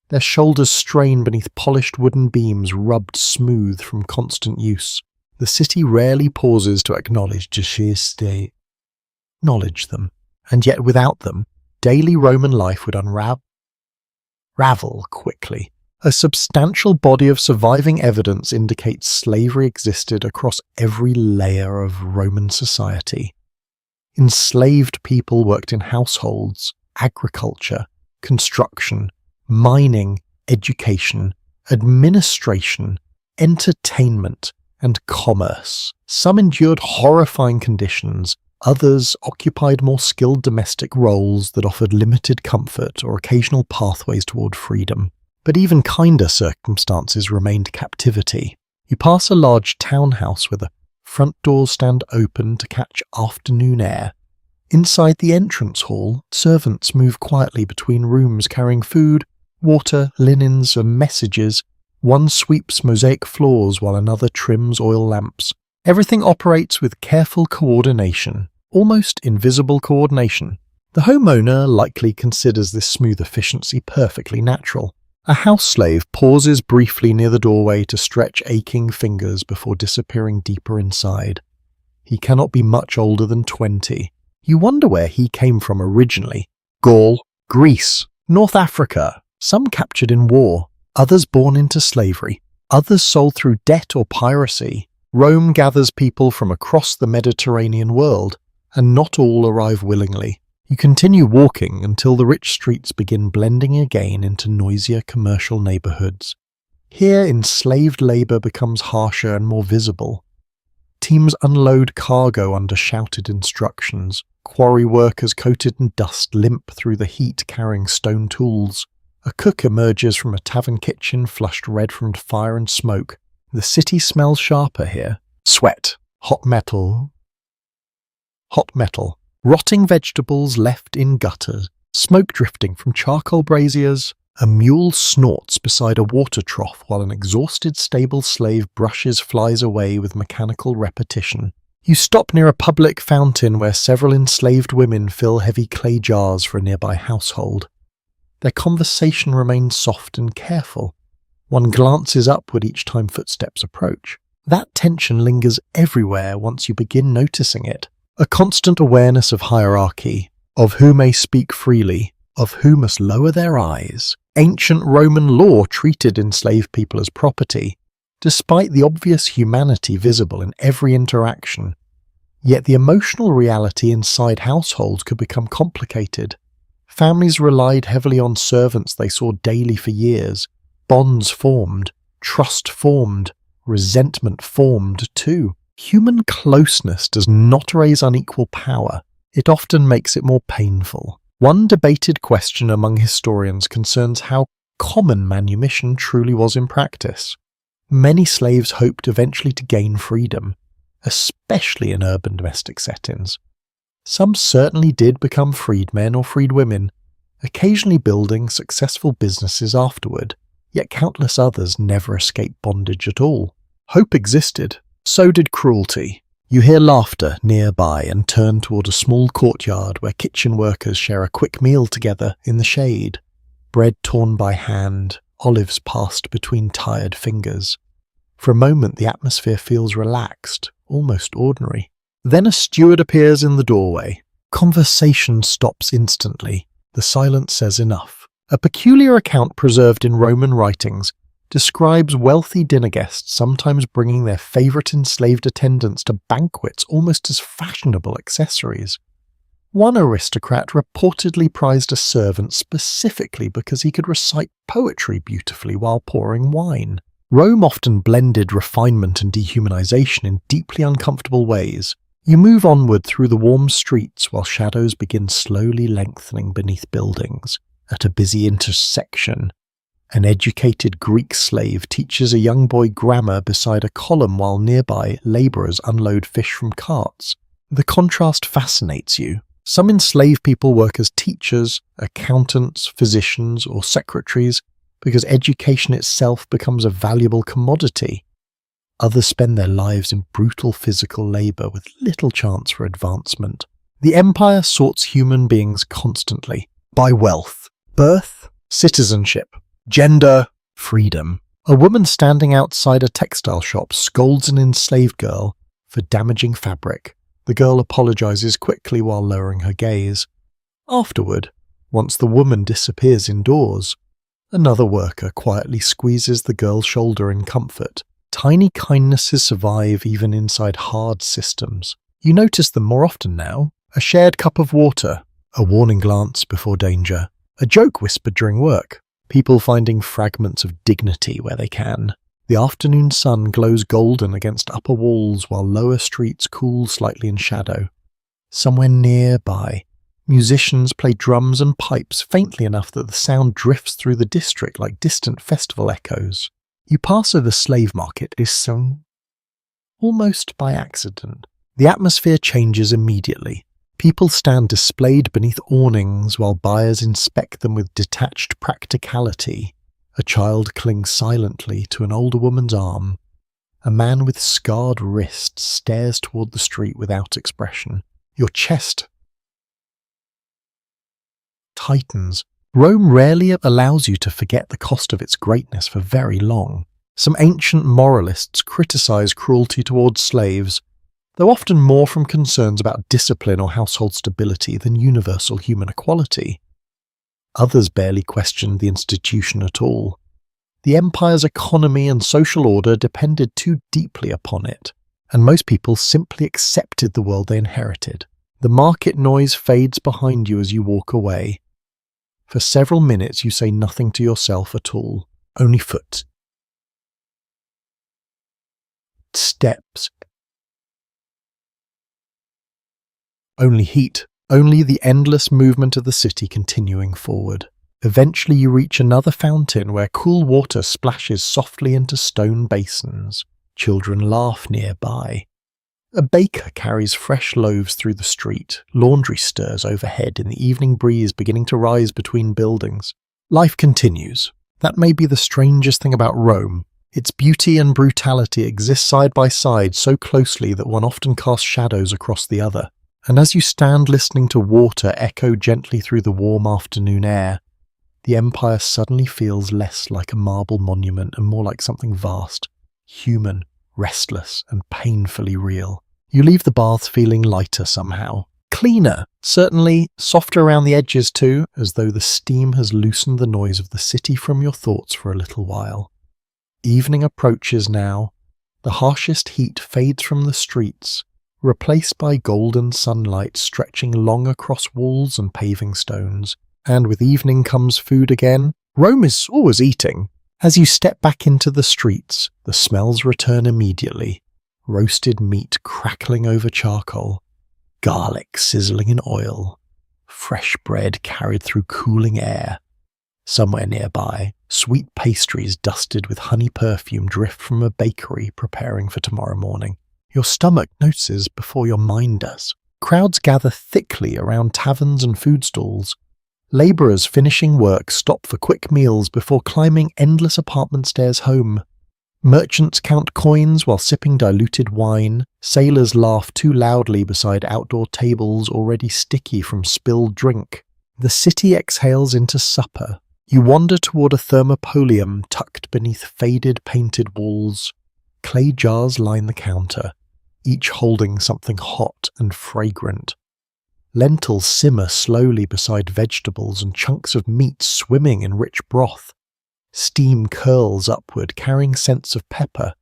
Their shoulders strain beneath polished wooden beams rubbed smooth from constant use. The city rarely pauses to acknowledge the sheer state. Acknowledge them, and yet without them, daily Roman life would unravel quickly. A substantial body of surviving evidence indicates slavery existed across every layer of Roman society. Enslaved people worked in households, agriculture, construction, mining, education, administration, entertainment, and commerce. Some endured horrifying conditions, others occupied more skilled domestic roles that offered limited comfort or occasional pathways toward freedom. But even kinder circumstances remained captivity. You pass a large townhouse where the front doors stand open to catch afternoon air. Inside the entrance hall, servants move quietly between rooms carrying food, water, linens, and messages. One sweeps mosaic floors while another trims oil lamps. Everything operates with careful coordination, almost invisible coordination. The homeowner likely considers this smooth efficiency perfectly natural. A house slave pauses briefly near the doorway to stretch aching fingers before disappearing deeper inside. He cannot be much older than 20. You wonder where he came from originally. Gaul, Greece, North Africa, some captured in war, others born into slavery, others sold through debt or piracy. Rome gathers people from across the Mediterranean world, and not all arrive willingly. You continue walking until the rich streets begin blending again into noisier commercial neighborhoods. Here, enslaved labor becomes harsher and more visible. Teams unload cargo under shouted instructions. Quarry workers coated in dust limp through the heat carrying stone tools. A cook emerges from a tavern kitchen flushed red from fire and smoke. The city smells sharper here. Sweat, hot metal, rotting vegetables left in gutters, smoke drifting from charcoal braziers. A mule snorts beside a water trough while an exhausted stable slave brushes flies away with mechanical repetition. You stop near a public fountain where several enslaved women fill heavy clay jars for a nearby household. Their conversation remains soft and careful. One glances upward each time footsteps approach. That tension lingers everywhere once you begin noticing it. A constant awareness of hierarchy, of who may speak freely, of who must lower their eyes. Ancient Roman law treated enslaved people as property, despite the obvious humanity visible in every interaction. Yet the emotional reality inside households could become complicated. Families relied heavily on servants they saw daily for years. Bonds formed, trust formed, resentment formed too. Human closeness does not raise unequal power. It often makes it more painful. One debated question among historians concerns how common manumission truly was in practice. Many slaves hoped eventually to gain freedom, especially in urban domestic settings. Some certainly did become freedmen or freedwomen, occasionally building successful businesses afterward, yet countless others never escaped bondage at all. Hope existed. So did cruelty. You hear laughter nearby and turn toward a small courtyard where kitchen workers share a quick meal together in the shade. Bread torn by hand, olives passed between tired fingers. For a moment the atmosphere feels relaxed, almost ordinary. Then a steward appears in the doorway. Conversation stops instantly. The silence says enough. A peculiar account preserved in Roman writings describes wealthy dinner guests sometimes bringing their favorite enslaved attendants to banquets almost as fashionable accessories. One aristocrat reportedly prized a servant specifically because he could recite poetry beautifully while pouring wine. Rome often blended refinement and dehumanization in deeply uncomfortable ways. You move onward through the warm streets while shadows begin slowly lengthening beneath buildings. At a busy intersection, an educated Greek slave teaches a young boy grammar beside a column while nearby labourers unload fish from carts. The contrast fascinates you. Some enslaved people work as teachers, accountants, physicians, or secretaries because education itself becomes a valuable commodity. Others spend their lives in brutal physical labour with little chance for advancement. The empire sorts human beings constantly by wealth, birth, citizenship, gender, freedom. A woman standing outside a textile shop scolds an enslaved girl for damaging fabric. The girl apologizes quickly while lowering her gaze. Afterward, once the woman disappears indoors, another worker quietly squeezes the girl's shoulder in comfort. Tiny kindnesses survive even inside hard systems. You notice them more often now. A shared cup of water, a warning glance before danger, a joke whispered during work, people finding fragments of dignity where they can. The afternoon sun glows golden against upper walls while lower streets cool slightly in shadow. Somewhere nearby, musicians play drums and pipes faintly enough that the sound drifts through the district like distant festival echoes. You pass over the slave market is sung almost by accident. The atmosphere changes immediately. People stand displayed beneath awnings while buyers inspect them with detached practicality. A child clings silently to an older woman's arm. A man with scarred wrists stares toward the street without expression. Your chest tightens. Rome rarely allows you to forget the cost of its greatness for very long. Some ancient moralists criticize cruelty towards slaves, though often more from concerns about discipline or household stability than universal human equality. Others barely questioned the institution at all. The empire's economy and social order depended too deeply upon it, and most people simply accepted the world they inherited. The market noise fades behind you as you walk away. For several minutes you say nothing to yourself at all, only foot steps, only heat, only the endless movement of the city continuing forward. Eventually you reach another fountain where cool water splashes softly into stone basins. Children laugh nearby. A baker carries fresh loaves through the street. Laundry stirs overhead in the evening breeze beginning to rise between buildings. Life continues. That may be the strangest thing about Rome. Its beauty and brutality exist side by side so closely that one often casts shadows across the other. And as you stand listening to water echo gently through the warm afternoon air, the empire suddenly feels less like a marble monument and more like something vast, human, restless, and painfully real. You leave the baths feeling lighter somehow. Cleaner, certainly softer around the edges too, as though the steam has loosened the noise of the city from your thoughts for a little while. Evening approaches now. The harshest heat fades from the streets, replaced by golden sunlight stretching long across walls and paving stones. And with evening comes food again. Rome is always eating. As you step back into the streets, the smells return immediately. Roasted meat crackling over charcoal, garlic sizzling in oil, fresh bread carried through cooling air. Somewhere nearby, sweet pastries dusted with honey perfume drift from a bakery preparing for tomorrow morning. Your stomach notices before your mind does. Crowds gather thickly around taverns and food stalls. Labourers finishing work stop for quick meals before climbing endless apartment stairs home. Merchants count coins while sipping diluted wine. Sailors laugh too loudly beside outdoor tables already sticky from spilled drink. The city exhales into supper. You wander toward a thermopolium tucked beneath faded painted walls. Clay jars line the counter, each holding something hot and fragrant. Lentils simmer slowly beside vegetables and chunks of meat swimming in rich broth. Steam curls upward, carrying scents of pepper,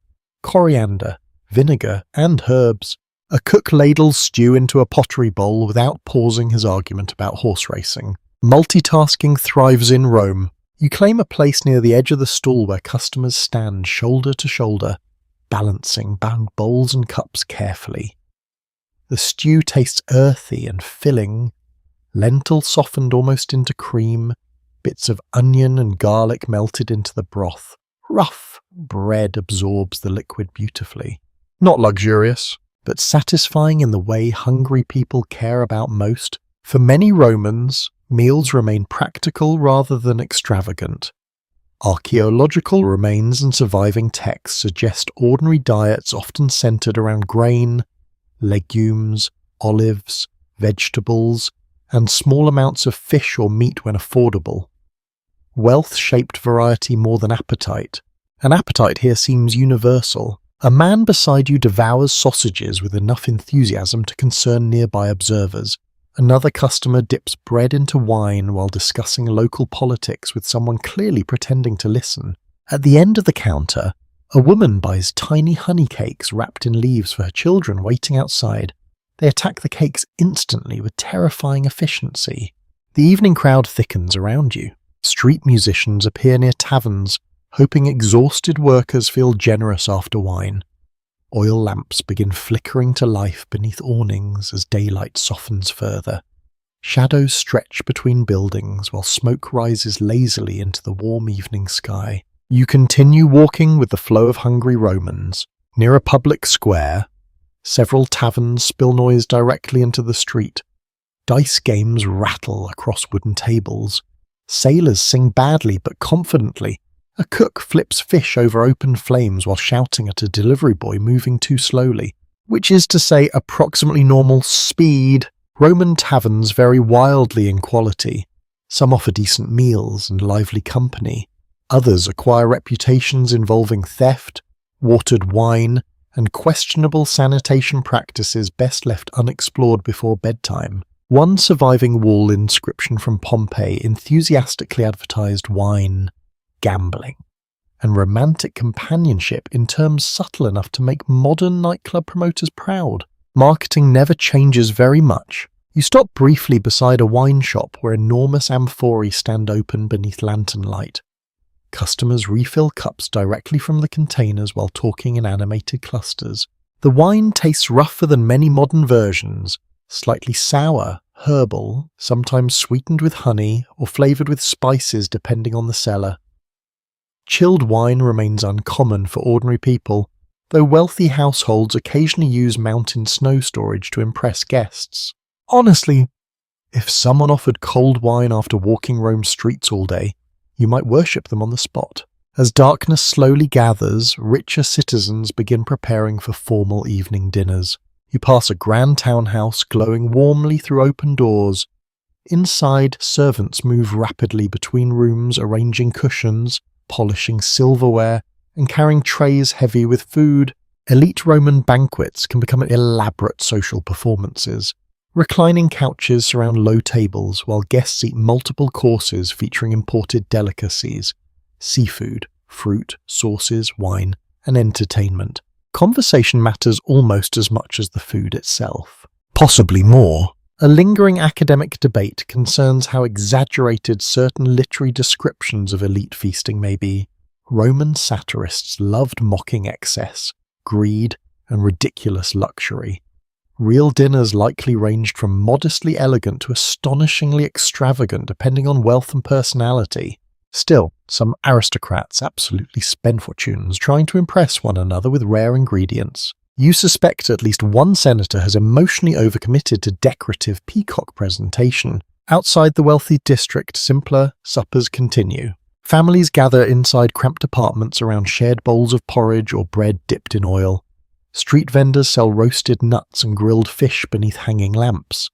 coriander, vinegar, and herbs. A cook ladles stew into a pottery bowl without pausing his argument about horse racing. Multitasking thrives in Rome. You claim a place near the edge of the stall where customers stand shoulder to shoulder, balancing bowls and cups carefully. The stew tastes earthy and filling, lentils softened almost into cream, bits of onion and garlic melted into the broth. Rough bread absorbs the liquid beautifully. Not luxurious, but satisfying in the way hungry people care about most. For many Romans, meals remain practical rather than extravagant. Archaeological remains and surviving texts suggest ordinary diets often centered around grain, legumes, olives, vegetables, and small amounts of fish or meat when affordable. Wealth shaped variety more than appetite. An appetite here seems universal. A man beside you devours sausages with enough enthusiasm to concern nearby observers. Another customer dips bread into wine while discussing local politics with someone clearly pretending to listen. At the end of the counter, a woman buys tiny honey cakes wrapped in leaves for her children waiting outside. They attack the cakes instantly with terrifying efficiency. The evening crowd thickens around you. Street musicians appear near taverns, hoping exhausted workers feel generous after wine. Oil lamps begin flickering to life beneath awnings as daylight softens further. Shadows stretch between buildings while smoke rises lazily into the warm evening sky. You continue walking with the flow of hungry Romans. Near a public square, several taverns spill noise directly into the street. Dice games rattle across wooden tables. Sailors sing badly but confidently. A cook flips fish over open flames while shouting at a delivery boy moving too slowly, which is to say approximately normal speed. Roman taverns vary wildly in quality. Some offer decent meals and lively company. Others acquire reputations involving theft, watered wine, and questionable sanitation practices best left unexplored before bedtime. One surviving wall inscription from Pompeii enthusiastically advertised wine, gambling, and romantic companionship in terms subtle enough to make modern nightclub promoters proud. Marketing never changes very much. You stop briefly beside a wine shop where enormous amphorae stand open beneath lantern light. Customers refill cups directly from the containers while talking in animated clusters. The wine tastes rougher than many modern versions, slightly sour, herbal, sometimes sweetened with honey or flavoured with spices depending on the cellar. Chilled wine remains uncommon for ordinary people, though wealthy households occasionally use mountain snow storage to impress guests. Honestly, if someone offered cold wine after walking Rome's streets all day, you might worship them on the spot. As darkness slowly gathers, richer citizens begin preparing for formal evening dinners. You pass a grand townhouse glowing warmly through open doors. Inside, servants move rapidly between rooms, arranging cushions, polishing silverware, and carrying trays heavy with food. Elite Roman banquets can become elaborate social performances. Reclining couches surround low tables while guests eat multiple courses featuring imported delicacies, seafood, fruit, sauces, wine, and entertainment. Conversation matters almost as much as the food itself. Possibly more. A lingering academic debate concerns how exaggerated certain literary descriptions of elite feasting may be. Roman satirists loved mocking excess, greed, and ridiculous luxury. Real dinners likely ranged from modestly elegant to astonishingly extravagant depending on wealth and personality. Still, some aristocrats absolutely spend fortunes trying to impress one another with rare ingredients. You suspect at least one senator has emotionally overcommitted to decorative peacock presentation. Outside the wealthy district, simpler suppers continue. Families gather inside cramped apartments around shared bowls of porridge or bread dipped in oil. Street vendors sell roasted nuts and grilled fish beneath hanging lamps.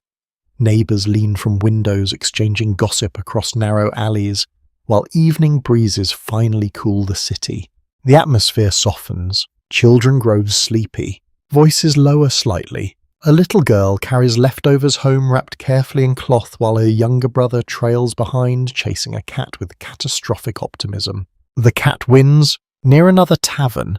Neighbours lean from windows exchanging gossip across narrow alleys, while evening breezes finally cool the city. The atmosphere softens. Children grow sleepy. Voices lower slightly. A little girl carries leftovers home wrapped carefully in cloth while her younger brother trails behind, chasing a cat with catastrophic optimism. The cat wins. Near another tavern,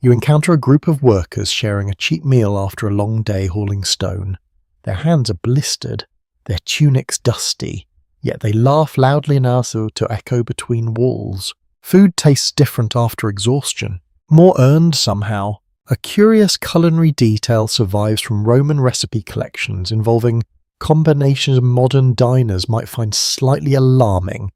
you encounter a group of workers sharing a cheap meal after a long day hauling stone. Their hands are blistered, their tunics dusty, yet they laugh loudly enough to echo between walls. Food tastes different after exhaustion. More earned somehow. A curious culinary detail survives from Roman recipe collections involving combinations modern diners might find slightly alarming.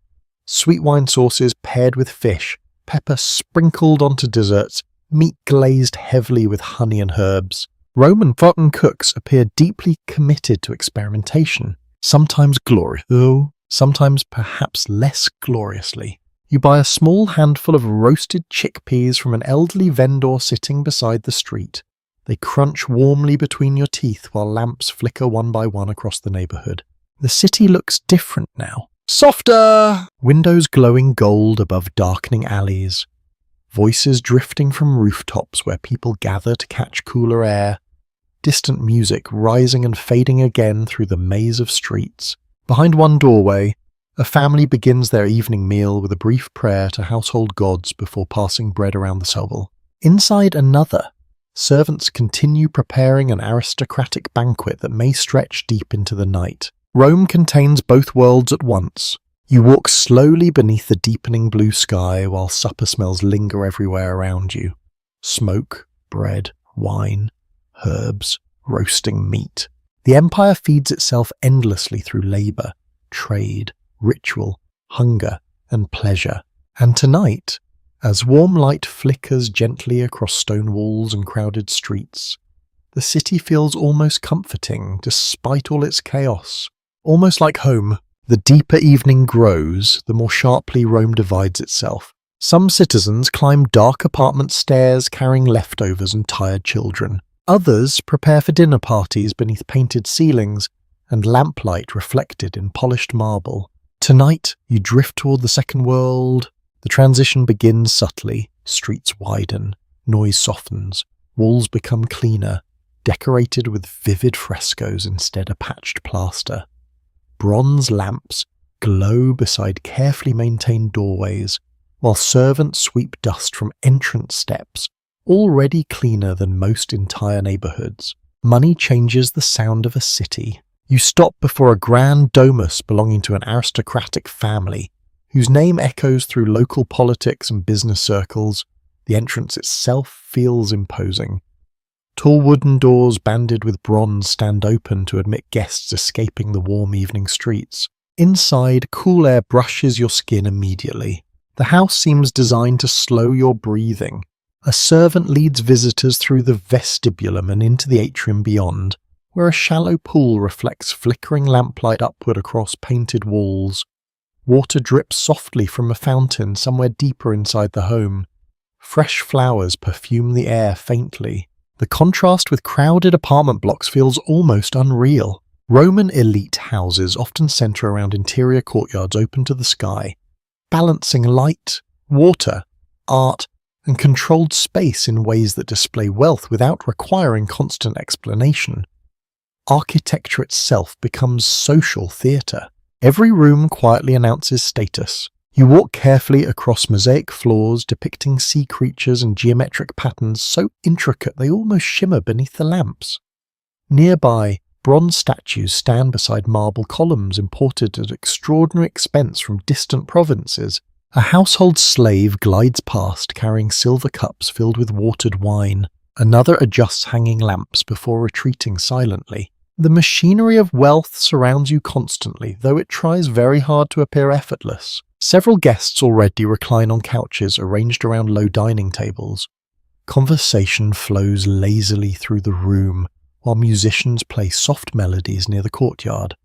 Sweet wine sauces paired with fish, pepper sprinkled onto desserts, meat glazed heavily with honey and herbs. Roman foreign cooks appear deeply committed to experimentation, sometimes glorious, though sometimes perhaps less gloriously. You buy a small handful of roasted chickpeas from an elderly vendor sitting beside the street. They crunch warmly between your teeth while lamps flicker one by one across the neighborhood. The city looks different now. Softer! Windows glowing gold above darkening alleys. Voices drifting from rooftops where people gather to catch cooler air. Distant music rising and fading again through the maze of streets. Behind one doorway, a family begins their evening meal with a brief prayer to household gods before passing bread around the table. Inside another, servants continue preparing an aristocratic banquet that may stretch deep into the night. Rome contains both worlds at once. You walk slowly beneath the deepening blue sky while supper smells linger everywhere around you. Smoke, bread, wine, herbs, roasting meat. The empire feeds itself endlessly through labor, trade, ritual, hunger, and pleasure. And tonight, as warm light flickers gently across stone walls and crowded streets, the city feels almost comforting despite all its chaos. Almost like home. The deeper evening grows, the more sharply Rome divides itself. Some citizens climb dark apartment stairs carrying leftovers and tired children. Others prepare for dinner parties beneath painted ceilings and lamplight reflected in polished marble. Tonight, you drift toward the second world. The transition begins subtly. Streets widen, noise softens, walls become cleaner, decorated with vivid frescoes instead of patched plaster. Bronze lamps glow beside carefully maintained doorways, while servants sweep dust from entrance steps, already cleaner than most entire neighborhoods. Money changes the sound of a city. You stop before a grand domus belonging to an aristocratic family, whose name echoes through local politics and business circles. The entrance itself feels imposing. Tall wooden doors banded with bronze stand open to admit guests escaping the warm evening streets. Inside, cool air brushes your skin immediately. The house seems designed to slow your breathing. A servant leads visitors through the vestibulum and into the atrium beyond, where a shallow pool reflects flickering lamplight upward across painted walls. Water drips softly from a fountain somewhere deeper inside the home. Fresh flowers perfume the air faintly. The contrast with crowded apartment blocks feels almost unreal. Roman elite houses often center around interior courtyards open to the sky, balancing light, water, art, and controlled space in ways that display wealth without requiring constant explanation. Architecture itself becomes social theatre. Every room quietly announces status. You walk carefully across mosaic floors depicting sea creatures and geometric patterns so intricate they almost shimmer beneath the lamps. Nearby, bronze statues stand beside marble columns imported at extraordinary expense from distant provinces. A household slave glides past carrying silver cups filled with watered wine. Another adjusts hanging lamps before retreating silently. The machinery of wealth surrounds you constantly, though it tries very hard to appear effortless. Several guests already recline on couches arranged around low dining tables. Conversation flows lazily through the room, while musicians play soft melodies near the courtyard.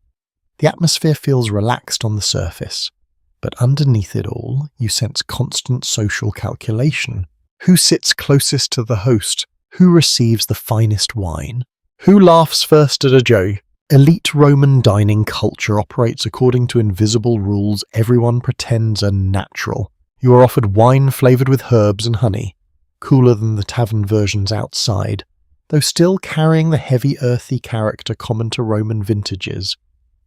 The atmosphere feels relaxed on the surface, but underneath it all, you sense constant social calculation. Who sits closest to the host? Who receives the finest wine? Who laughs first at a joke? Elite Roman dining culture operates according to invisible rules everyone pretends are natural. You are offered wine flavoured with herbs and honey, cooler than the tavern versions outside, though still carrying the heavy earthy character common to Roman vintages.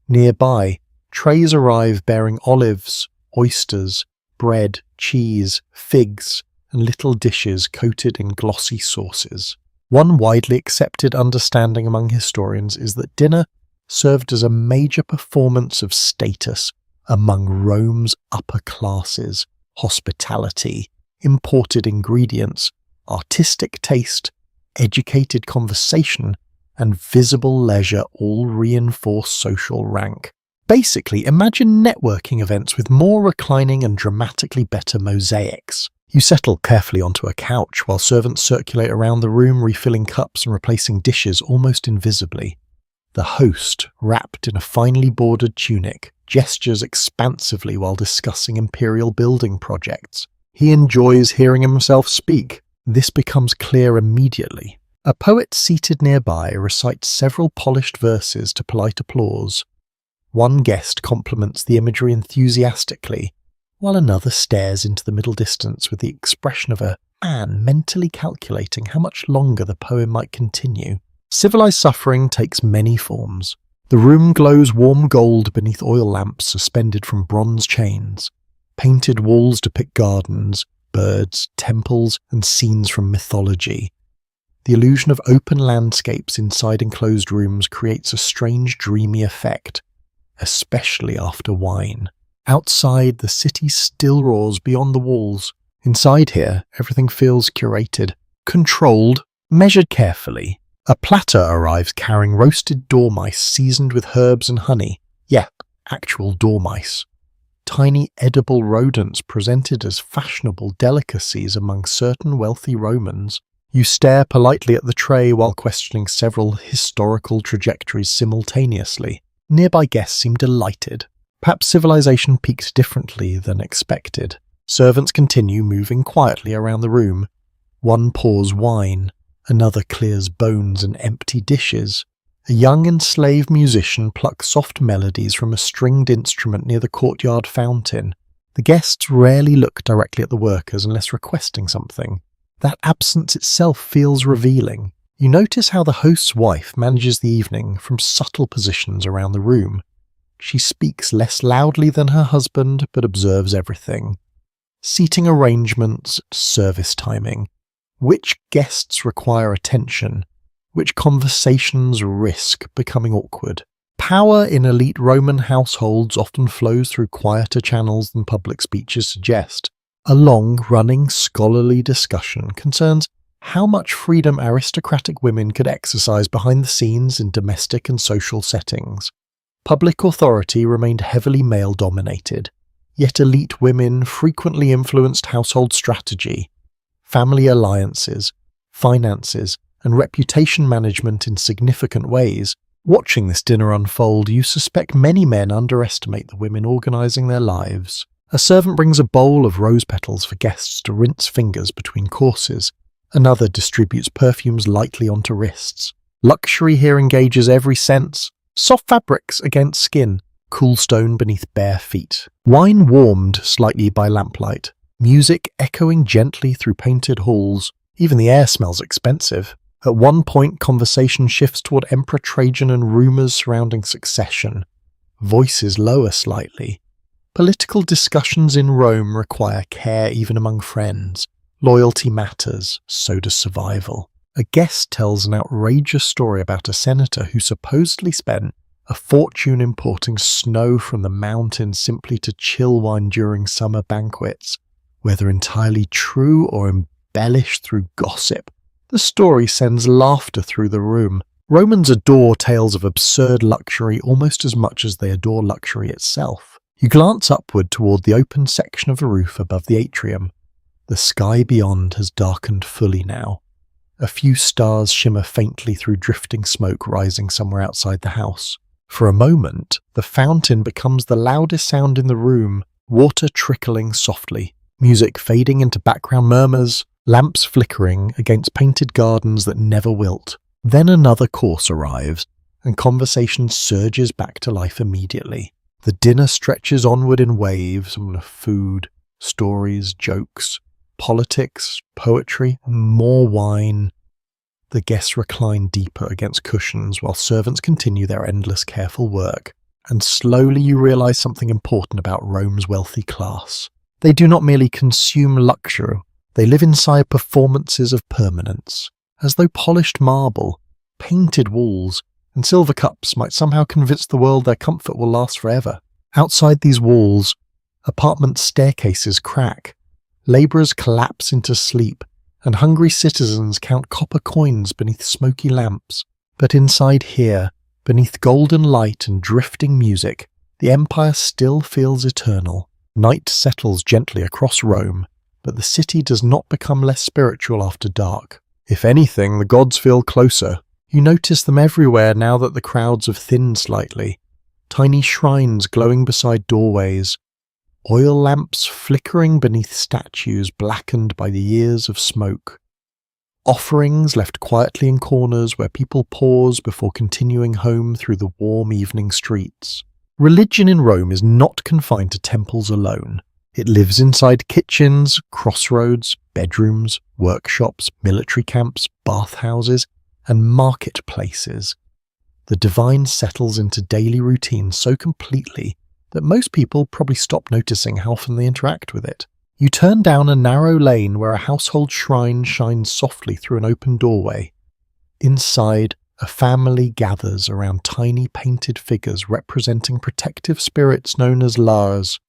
Nearby, trays arrive bearing olives, oysters, bread, cheese, figs, and little dishes coated in glossy sauces. One widely accepted understanding among historians is that dinner served as a major performance of status among Rome's upper classes, hospitality, imported ingredients, artistic taste, educated conversation, and visible leisure all reinforce social rank. Basically, imagine networking events with more reclining and dramatically better mosaics. You settle carefully onto a couch while servants circulate around the room, refilling cups and replacing dishes almost invisibly. The host, wrapped in a finely bordered tunic, gestures expansively while discussing imperial building projects. He enjoys hearing himself speak. This becomes clear immediately. A poet seated nearby recites several polished verses to polite applause. One guest compliments the imagery enthusiastically, while another stares into the middle distance with the expression of a man mentally calculating how much longer the poem might continue. Civilized suffering takes many forms. The room glows warm gold beneath oil lamps suspended from bronze chains. Painted walls depict gardens, birds, temples, and scenes from mythology. The illusion of open landscapes inside enclosed rooms creates a strange dreamy effect, especially after wine. Outside, the city still roars beyond the walls. Inside here, everything feels curated, controlled, measured carefully. A platter arrives carrying roasted dormice seasoned with herbs and honey. Yeah, actual dormice. Tiny edible rodents presented as fashionable delicacies among certain wealthy Romans. You stare politely at the tray while questioning several historical trajectories simultaneously. Nearby guests seem delighted. Perhaps civilization peaked differently than expected. Servants continue moving quietly around the room. One pours wine, another clears bones and empty dishes. A young enslaved musician plucks soft melodies from a stringed instrument near the courtyard fountain. The guests rarely look directly at the workers unless requesting something. That absence itself feels revealing. You notice how the host's wife manages the evening from subtle positions around the room. She speaks less loudly than her husband, but observes everything. Seating arrangements, service timing. Which guests require attention? Which conversations risk becoming awkward? Power in elite Roman households often flows through quieter channels than public speeches suggest. A long-running scholarly discussion concerns how much freedom aristocratic women could exercise behind the scenes in domestic and social settings. Public authority remained heavily male-dominated, yet elite women frequently influenced household strategy, family alliances, finances, and reputation management in significant ways. Watching this dinner unfold, you suspect many men underestimate the women organizing their lives. A servant brings a bowl of rose petals for guests to rinse fingers between courses. Another distributes perfumes lightly onto wrists. Luxury here engages every sense. Soft fabrics against skin, cool stone beneath bare feet. Wine warmed slightly by lamplight. Music echoing gently through painted halls. Even the air smells expensive. At one point, conversation shifts toward Emperor Trajan and rumors surrounding succession. Voices lower slightly. Political discussions in Rome require care even among friends. Loyalty matters, so does survival. A guest tells an outrageous story about a senator who supposedly spent a fortune importing snow from the mountains simply to chill wine during summer banquets. Whether entirely true or embellished through gossip, the story sends laughter through the room. Romans adore tales of absurd luxury almost as much as they adore luxury itself. You glance upward toward the open section of the roof above the atrium. The sky beyond has darkened fully now. A few stars shimmer faintly through drifting smoke rising somewhere outside the house. For a moment, the fountain becomes the loudest sound in the room, water trickling softly, music fading into background murmurs, lamps flickering against painted gardens that never wilt. Then another course arrives, and conversation surges back to life immediately. The dinner stretches onward in waves of food, stories, jokes, politics, poetry, and more wine. The guests recline deeper against cushions while servants continue their endless careful work. And slowly you realize something important about Rome's wealthy class. They do not merely consume luxury, they live inside performances of permanence, as though polished marble, painted walls, and silver cups might somehow convince the world their comfort will last forever. Outside these walls, apartment staircases crack, labourers collapse into sleep, and hungry citizens count copper coins beneath smoky lamps. But inside here, beneath golden light and drifting music, the empire still feels eternal. Night settles gently across Rome, but the city does not become less spiritual after dark. If anything, the gods feel closer. You notice them everywhere now that the crowds have thinned slightly. Tiny shrines glowing beside doorways, oil lamps flickering beneath statues blackened by the years of smoke. Offerings left quietly in corners where people pause before continuing home through the warm evening streets. Religion in Rome is not confined to temples alone. It lives inside kitchens, crossroads, bedrooms, workshops, military camps, bathhouses, and marketplaces. The divine settles into daily routine so completely that most people probably stop noticing how often they interact with it. You turn down a narrow lane where a household shrine shines softly through an open doorway. Inside, a family gathers around tiny painted figures representing protective spirits known as Lars.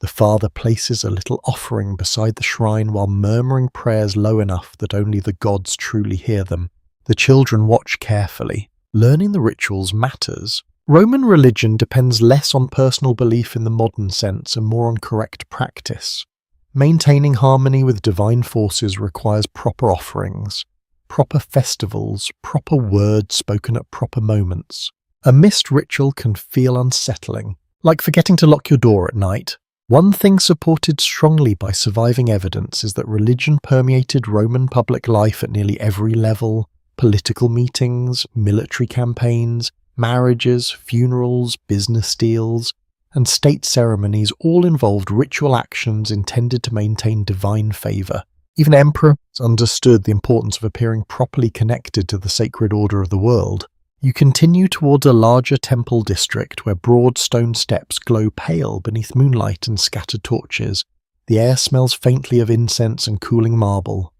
The father places a little offering beside the shrine while murmuring prayers low enough that only the gods truly hear them. The children watch carefully. Learning the rituals matters. Roman religion depends less on personal belief in the modern sense and more on correct practice. Maintaining harmony with divine forces requires proper offerings, proper festivals, proper words spoken at proper moments. A missed ritual can feel unsettling, like forgetting to lock your door at night. One thing supported strongly by surviving evidence is that religion permeated Roman public life at nearly every level. Political meetings, military campaigns, marriages, funerals, business deals, and state ceremonies all involved ritual actions intended to maintain divine favour. Even emperors understood the importance of appearing properly connected to the sacred order of the world. You continue towards a larger temple district where broad stone steps glow pale beneath moonlight and scattered torches. The air smells faintly of incense and cooling marble.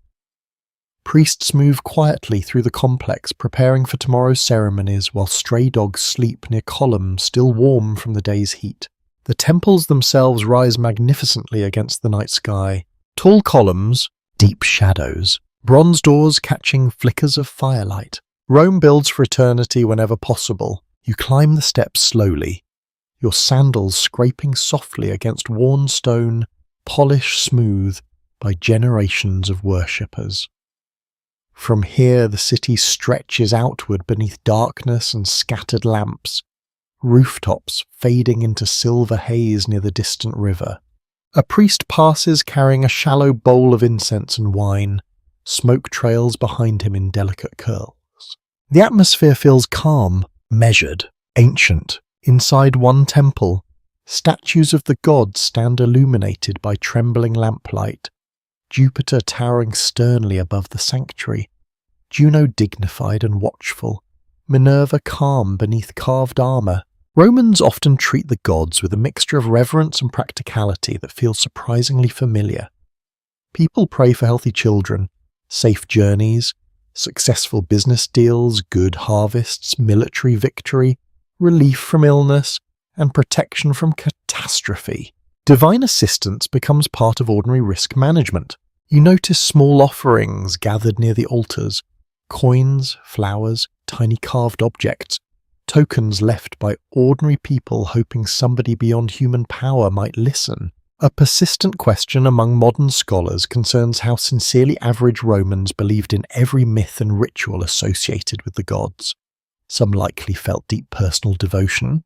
Priests move quietly through the complex, preparing for tomorrow's ceremonies while stray dogs sleep near columns still warm from the day's heat. The temples themselves rise magnificently against the night sky. Tall columns, deep shadows, bronze doors catching flickers of firelight. Rome builds for eternity whenever possible. You climb the steps slowly, your sandals scraping softly against worn stone, polished smooth by generations of worshippers. From here, the city stretches outward beneath darkness and scattered lamps, rooftops fading into silver haze near the distant river. A priest passes carrying a shallow bowl of incense and wine, smoke trails behind him in delicate curls. The atmosphere feels calm, measured, ancient. Inside one temple, statues of the gods stand illuminated by trembling lamplight. Jupiter towering sternly above the sanctuary, Juno dignified and watchful, Minerva calm beneath carved armour. Romans often treat the gods with a mixture of reverence and practicality that feels surprisingly familiar. People pray for healthy children, safe journeys, successful business deals, good harvests, military victory, relief from illness, and protection from catastrophe. Divine assistance becomes part of ordinary risk management. You notice small offerings gathered near the altars, coins, flowers, tiny carved objects, tokens left by ordinary people hoping somebody beyond human power might listen. A persistent question among modern scholars concerns how sincerely average Romans believed in every myth and ritual associated with the gods. Some likely felt deep personal devotion.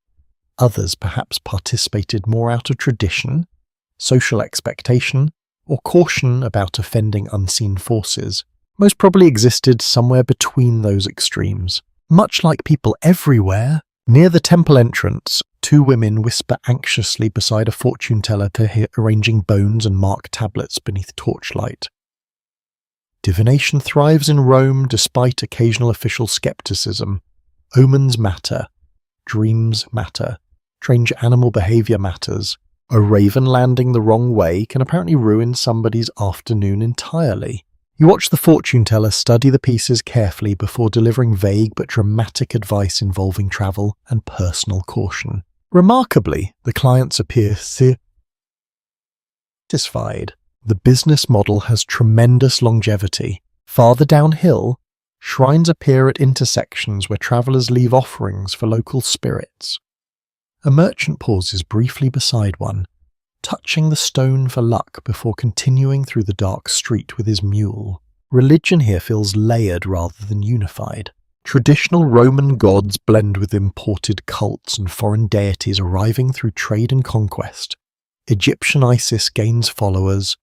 Others perhaps participated more out of tradition, social expectation, or caution about offending unseen forces. Most probably existed somewhere between those extremes. Much like people everywhere, near the temple entrance, two women whisper anxiously beside a fortune teller arranging bones and mark tablets beneath torchlight. Divination thrives in Rome despite occasional official skepticism. Omens matter. Dreams matter. Strange animal behaviour matters. A raven landing the wrong way can apparently ruin somebody's afternoon entirely. You watch the fortune teller study the pieces carefully before delivering vague but dramatic advice involving travel and personal caution. Remarkably, the clients appear satisfied. The business model has tremendous longevity. Farther downhill, shrines appear at intersections where travelers leave offerings for local spirits. A merchant pauses briefly beside one, touching the stone for luck before continuing through the dark street with his mule. Religion here feels layered rather than unified. Traditional Roman gods blend with imported cults and foreign deities arriving through trade and conquest. Egyptian Isis gains followers.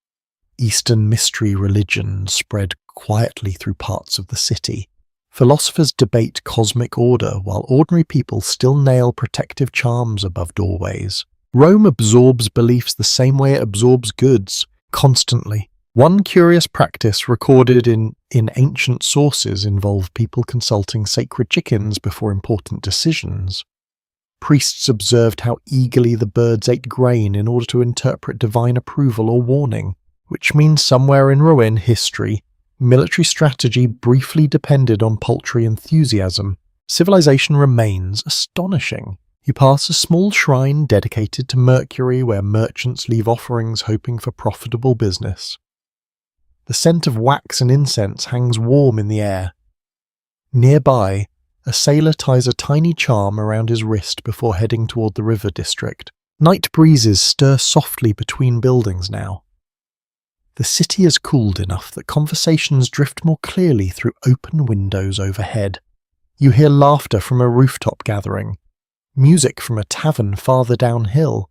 Eastern mystery religions spread quietly through parts of the city. Philosophers debate cosmic order while ordinary people still nail protective charms above doorways. Rome absorbs beliefs the same way it absorbs goods, constantly. One curious practice recorded in ancient sources involved people consulting sacred chickens before important decisions. Priests observed how eagerly the birds ate grain in order to interpret divine approval or warning, which means somewhere in Roman history, military strategy briefly depended on poultry enthusiasm. Civilization remains astonishing. You pass a small shrine dedicated to Mercury where merchants leave offerings hoping for profitable business. The scent of wax and incense hangs warm in the air. Nearby, a sailor ties a tiny charm around his wrist before heading toward the river district. Night breezes stir softly between buildings now. The city has cooled enough that conversations drift more clearly through open windows overhead. You hear laughter from a rooftop gathering, music from a tavern farther downhill,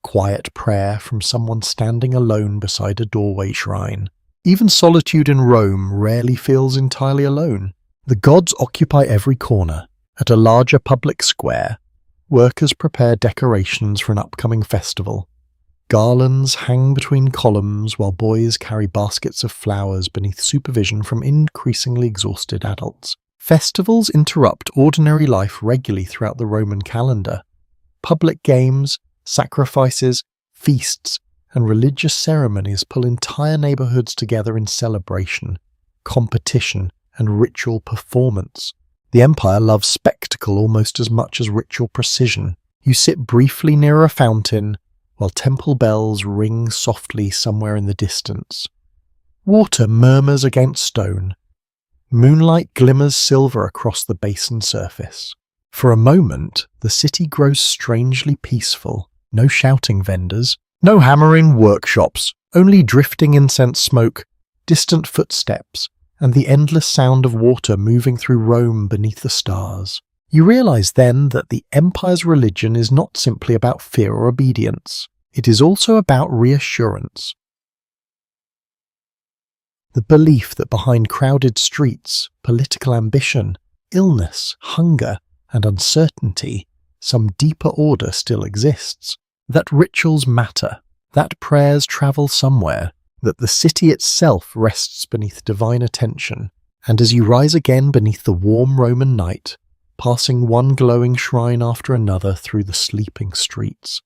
quiet prayer from someone standing alone beside a doorway shrine. Even solitude in Rome rarely feels entirely alone. The gods occupy every corner. At a larger public square, workers prepare decorations for an upcoming festival. Garlands hang between columns while boys carry baskets of flowers beneath supervision from increasingly exhausted adults. Festivals interrupt ordinary life regularly throughout the Roman calendar. Public games, sacrifices, feasts, and religious ceremonies pull entire neighborhoods together in celebration, competition, and ritual performance. The empire loves spectacle almost as much as ritual precision. You sit briefly near a fountain, while temple bells ring softly somewhere in the distance. Water murmurs against stone. Moonlight glimmers silver across the basin surface. For a moment, the city grows strangely peaceful. No shouting vendors, no hammering workshops, only drifting incense smoke, distant footsteps, and the endless sound of water moving through Rome beneath the stars. You realize then that the empire's religion is not simply about fear or obedience. It is also about reassurance. The belief that behind crowded streets, political ambition, illness, hunger, and uncertainty, some deeper order still exists. That rituals matter, that prayers travel somewhere, that the city itself rests beneath divine attention. And as you rise again beneath the warm Roman night, passing one glowing shrine after another through the sleeping streets,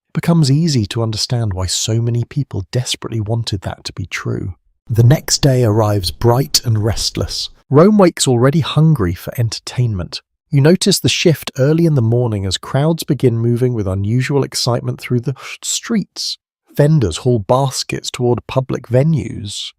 it becomes easy to understand why so many people desperately wanted that to be true. The next day arrives bright and restless. Rome wakes already hungry for entertainment. You notice the shift early in the morning as crowds begin moving with unusual excitement through the streets. Vendors haul baskets toward public venues.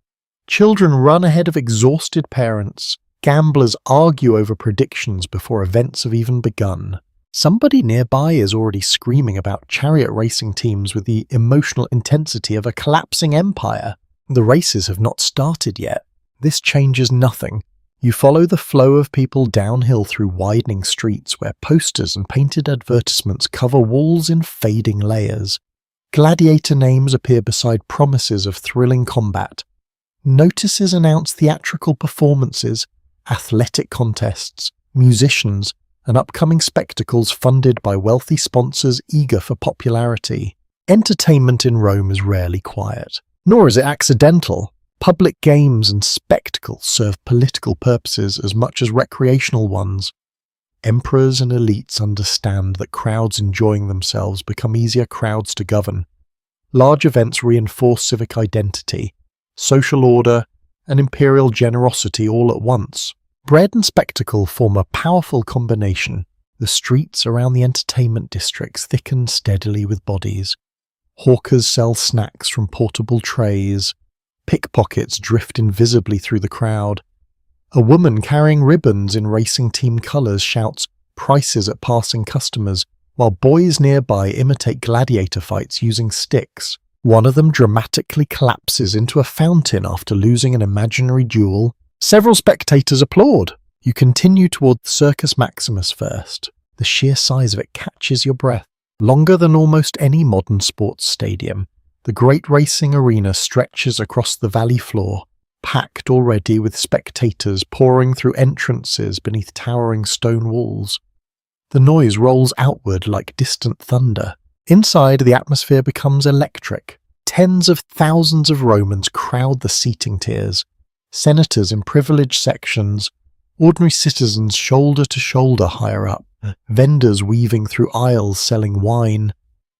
Children run ahead of exhausted parents. Gamblers argue over predictions before events have even begun. Somebody nearby is already screaming about chariot racing teams with the emotional intensity of a collapsing empire. The races have not started yet. This changes nothing. You follow the flow of people downhill through widening streets where posters and painted advertisements cover walls in fading layers. Gladiator names appear beside promises of thrilling combat. Notices announce theatrical performances, athletic contests, musicians, and upcoming spectacles funded by wealthy sponsors eager for popularity. Entertainment in Rome is rarely quiet, nor is it accidental. Public games and spectacles serve political purposes as much as recreational ones. Emperors and elites understand that crowds enjoying themselves become easier crowds to govern. Large events reinforce civic identity, social order, and imperial generosity all at once. Bread and spectacle form a powerful combination. The streets around the entertainment districts thicken steadily with bodies. Hawkers sell snacks from portable trays. Pickpockets drift invisibly through the crowd. A woman carrying ribbons in racing team colours shouts prices at passing customers, while boys nearby imitate gladiator fights using sticks. One of them dramatically collapses into a fountain after losing an imaginary duel. Several spectators applaud. You continue toward the Circus Maximus first. The sheer size of it catches your breath. Longer than almost any modern sports stadium, the great racing arena stretches across the valley floor, packed already with spectators pouring through entrances beneath towering stone walls. The noise rolls outward like distant thunder. Inside, the atmosphere becomes electric. Tens of thousands of Romans crowd the seating tiers. Senators in privileged sections, ordinary citizens shoulder to shoulder higher up, vendors weaving through aisles selling wine,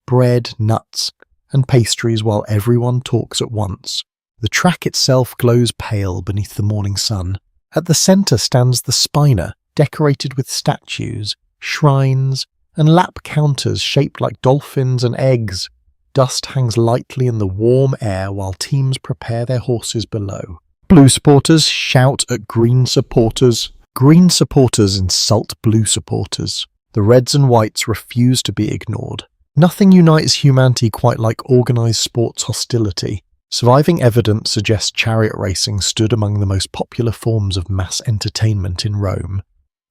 bread, nuts, and pastries while everyone talks at once. The track itself glows pale beneath the morning sun. At the centre stands the spina, decorated with statues, shrines, and lap counters shaped like dolphins and eggs. Dust hangs lightly in the warm air while teams prepare their horses below. Blue supporters shout at green supporters. Green supporters insult blue supporters. The reds and whites refuse to be ignored. Nothing unites humanity quite like organised sports hostility. Surviving evidence suggests chariot racing stood among the most popular forms of mass entertainment in Rome.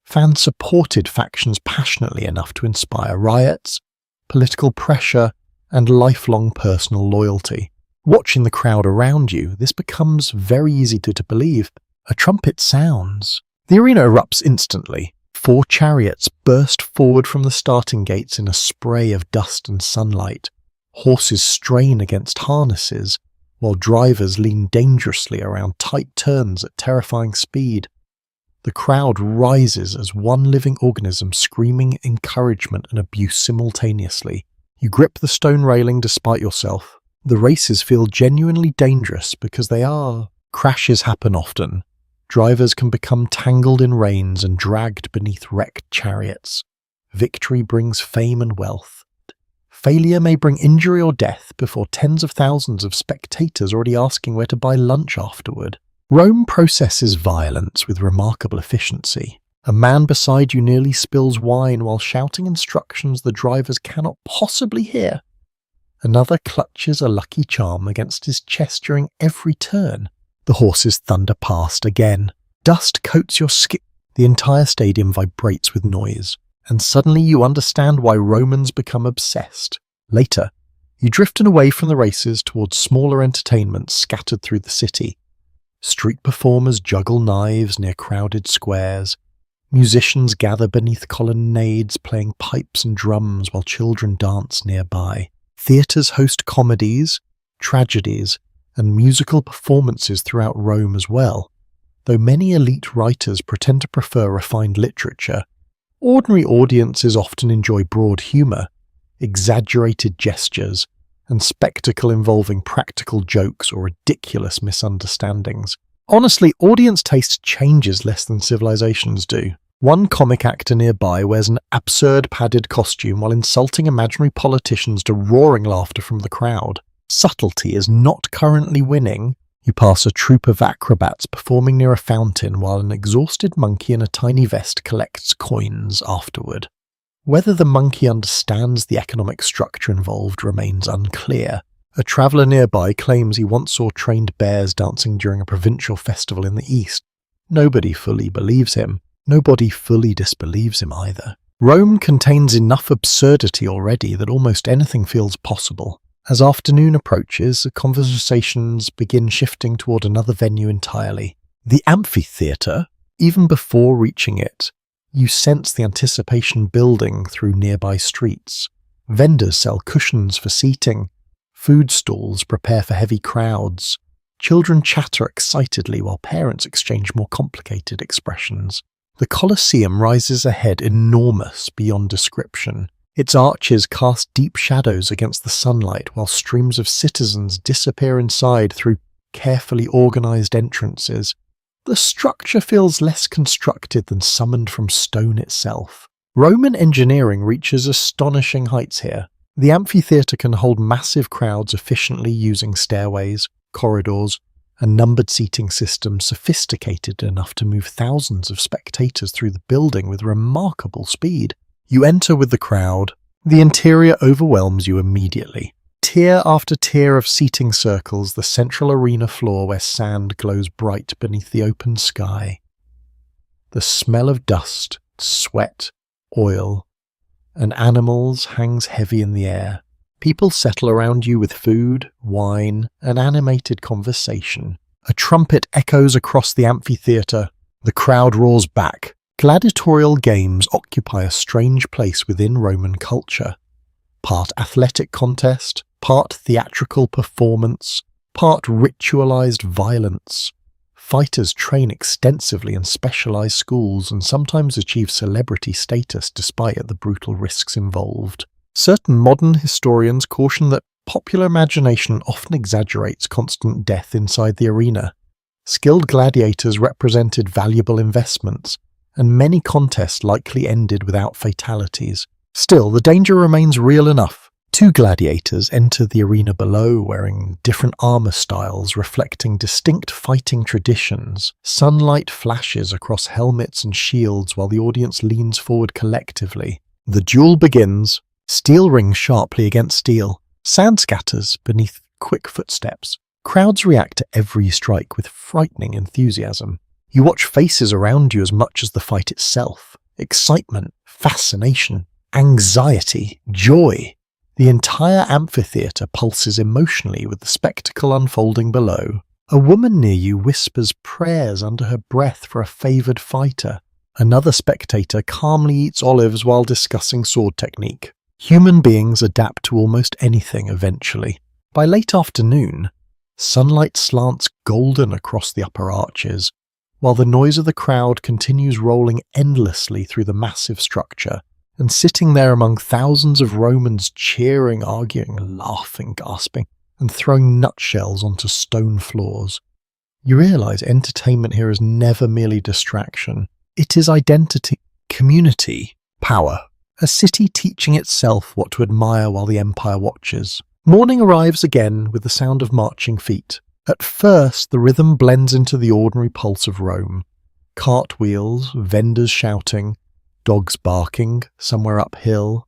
Fans supported factions passionately enough to inspire riots, political pressure, and lifelong personal loyalty. Watching the crowd around you, this becomes very easy to believe. A trumpet sounds. The arena erupts instantly. 4 chariots burst forward from the starting gates in a spray of dust and sunlight. Horses strain against harnesses, while drivers lean dangerously around tight turns at terrifying speed. The crowd rises as one living organism screaming encouragement and abuse simultaneously. You grip the stone railing despite yourself. The races feel genuinely dangerous because they are. Crashes happen often. Drivers can become tangled in reins and dragged beneath wrecked chariots. Victory brings fame and wealth. Failure may bring injury or death before tens of thousands of spectators already asking where to buy lunch afterward. Rome processes violence with remarkable efficiency. A man beside you nearly spills wine while shouting instructions the drivers cannot possibly hear. Another clutches a lucky charm against his chest during every turn. The horses thunder past again. Dust coats your skin. The entire stadium vibrates with noise, and suddenly you understand why Romans become obsessed. Later, you drifted away from the races towards smaller entertainments scattered through the city. Street performers juggle knives near crowded squares. Musicians gather beneath colonnades playing pipes and drums while children dance nearby. Theatres host comedies, tragedies, and musical performances throughout Rome as well. Though many elite writers pretend to prefer refined literature, ordinary audiences often enjoy broad humour, exaggerated gestures, and spectacle involving practical jokes or ridiculous misunderstandings. Honestly, audience taste changes less than civilizations do. One comic actor nearby wears an absurd padded costume while insulting imaginary politicians to roaring laughter from the crowd. Subtlety is not currently winning. You pass a troupe of acrobats performing near a fountain while an exhausted monkey in a tiny vest collects coins afterward. Whether the monkey understands the economic structure involved remains unclear. A traveller nearby claims he once saw trained bears dancing during a provincial festival in the east. Nobody fully believes him. Nobody fully disbelieves him either. Rome contains enough absurdity already that almost anything feels possible. As afternoon approaches, the conversations begin shifting toward another venue entirely. The amphitheatre. Even before reaching it, you sense the anticipation building through nearby streets. Vendors sell cushions for seating. Food stalls prepare for heavy crowds. Children chatter excitedly while parents exchange more complicated expressions. The Colosseum rises ahead enormous beyond description. Its arches cast deep shadows against the sunlight while streams of citizens disappear inside through carefully organised entrances. The structure feels less constructed than summoned from stone itself. Roman engineering reaches astonishing heights here. The amphitheatre can hold massive crowds efficiently using stairways, corridors, and numbered seating systems sophisticated enough to move thousands of spectators through the building with remarkable speed. You enter with the crowd. The interior overwhelms you immediately. Tier after tier of seating circles the central arena floor where sand glows bright beneath the open sky. The smell of dust, sweat, oil, and animals hangs heavy in the air. People settle around you with food, wine, and animated conversation. A trumpet echoes across the amphitheatre. The crowd roars back. Gladiatorial games occupy a strange place within Roman culture. Part athletic contest, part theatrical performance, part ritualized violence. Fighters train extensively in specialized schools and sometimes achieve celebrity status despite the brutal risks involved. Certain modern historians caution that popular imagination often exaggerates constant death inside the arena. Skilled gladiators represented valuable investments, and many contests likely ended without fatalities. Still, the danger remains real enough. Two gladiators enter the arena below wearing different armor styles reflecting distinct fighting traditions. Sunlight flashes across helmets and shields while the audience leans forward collectively. The duel begins. Steel rings sharply against steel. Sand scatters beneath quick footsteps. Crowds react to every strike with frightening enthusiasm. You watch faces around you as much as the fight itself. Excitement, fascination, anxiety, joy. The entire amphitheatre pulses emotionally with the spectacle unfolding below. A woman near you whispers prayers under her breath for a favoured fighter. Another spectator calmly eats olives while discussing sword technique. Human beings adapt to almost anything eventually. By late afternoon, sunlight slants golden across the upper arches, while the noise of the crowd continues rolling endlessly through the massive structure. And sitting there among thousands of Romans cheering, arguing, laughing, gasping, and throwing nutshells onto stone floors. You realise entertainment here is never merely distraction. It is identity, community, power. A city teaching itself what to admire while the empire watches. Morning arrives again with the sound of marching feet. At first, the rhythm blends into the ordinary pulse of Rome. Cartwheels, vendors shouting, dogs barking somewhere uphill.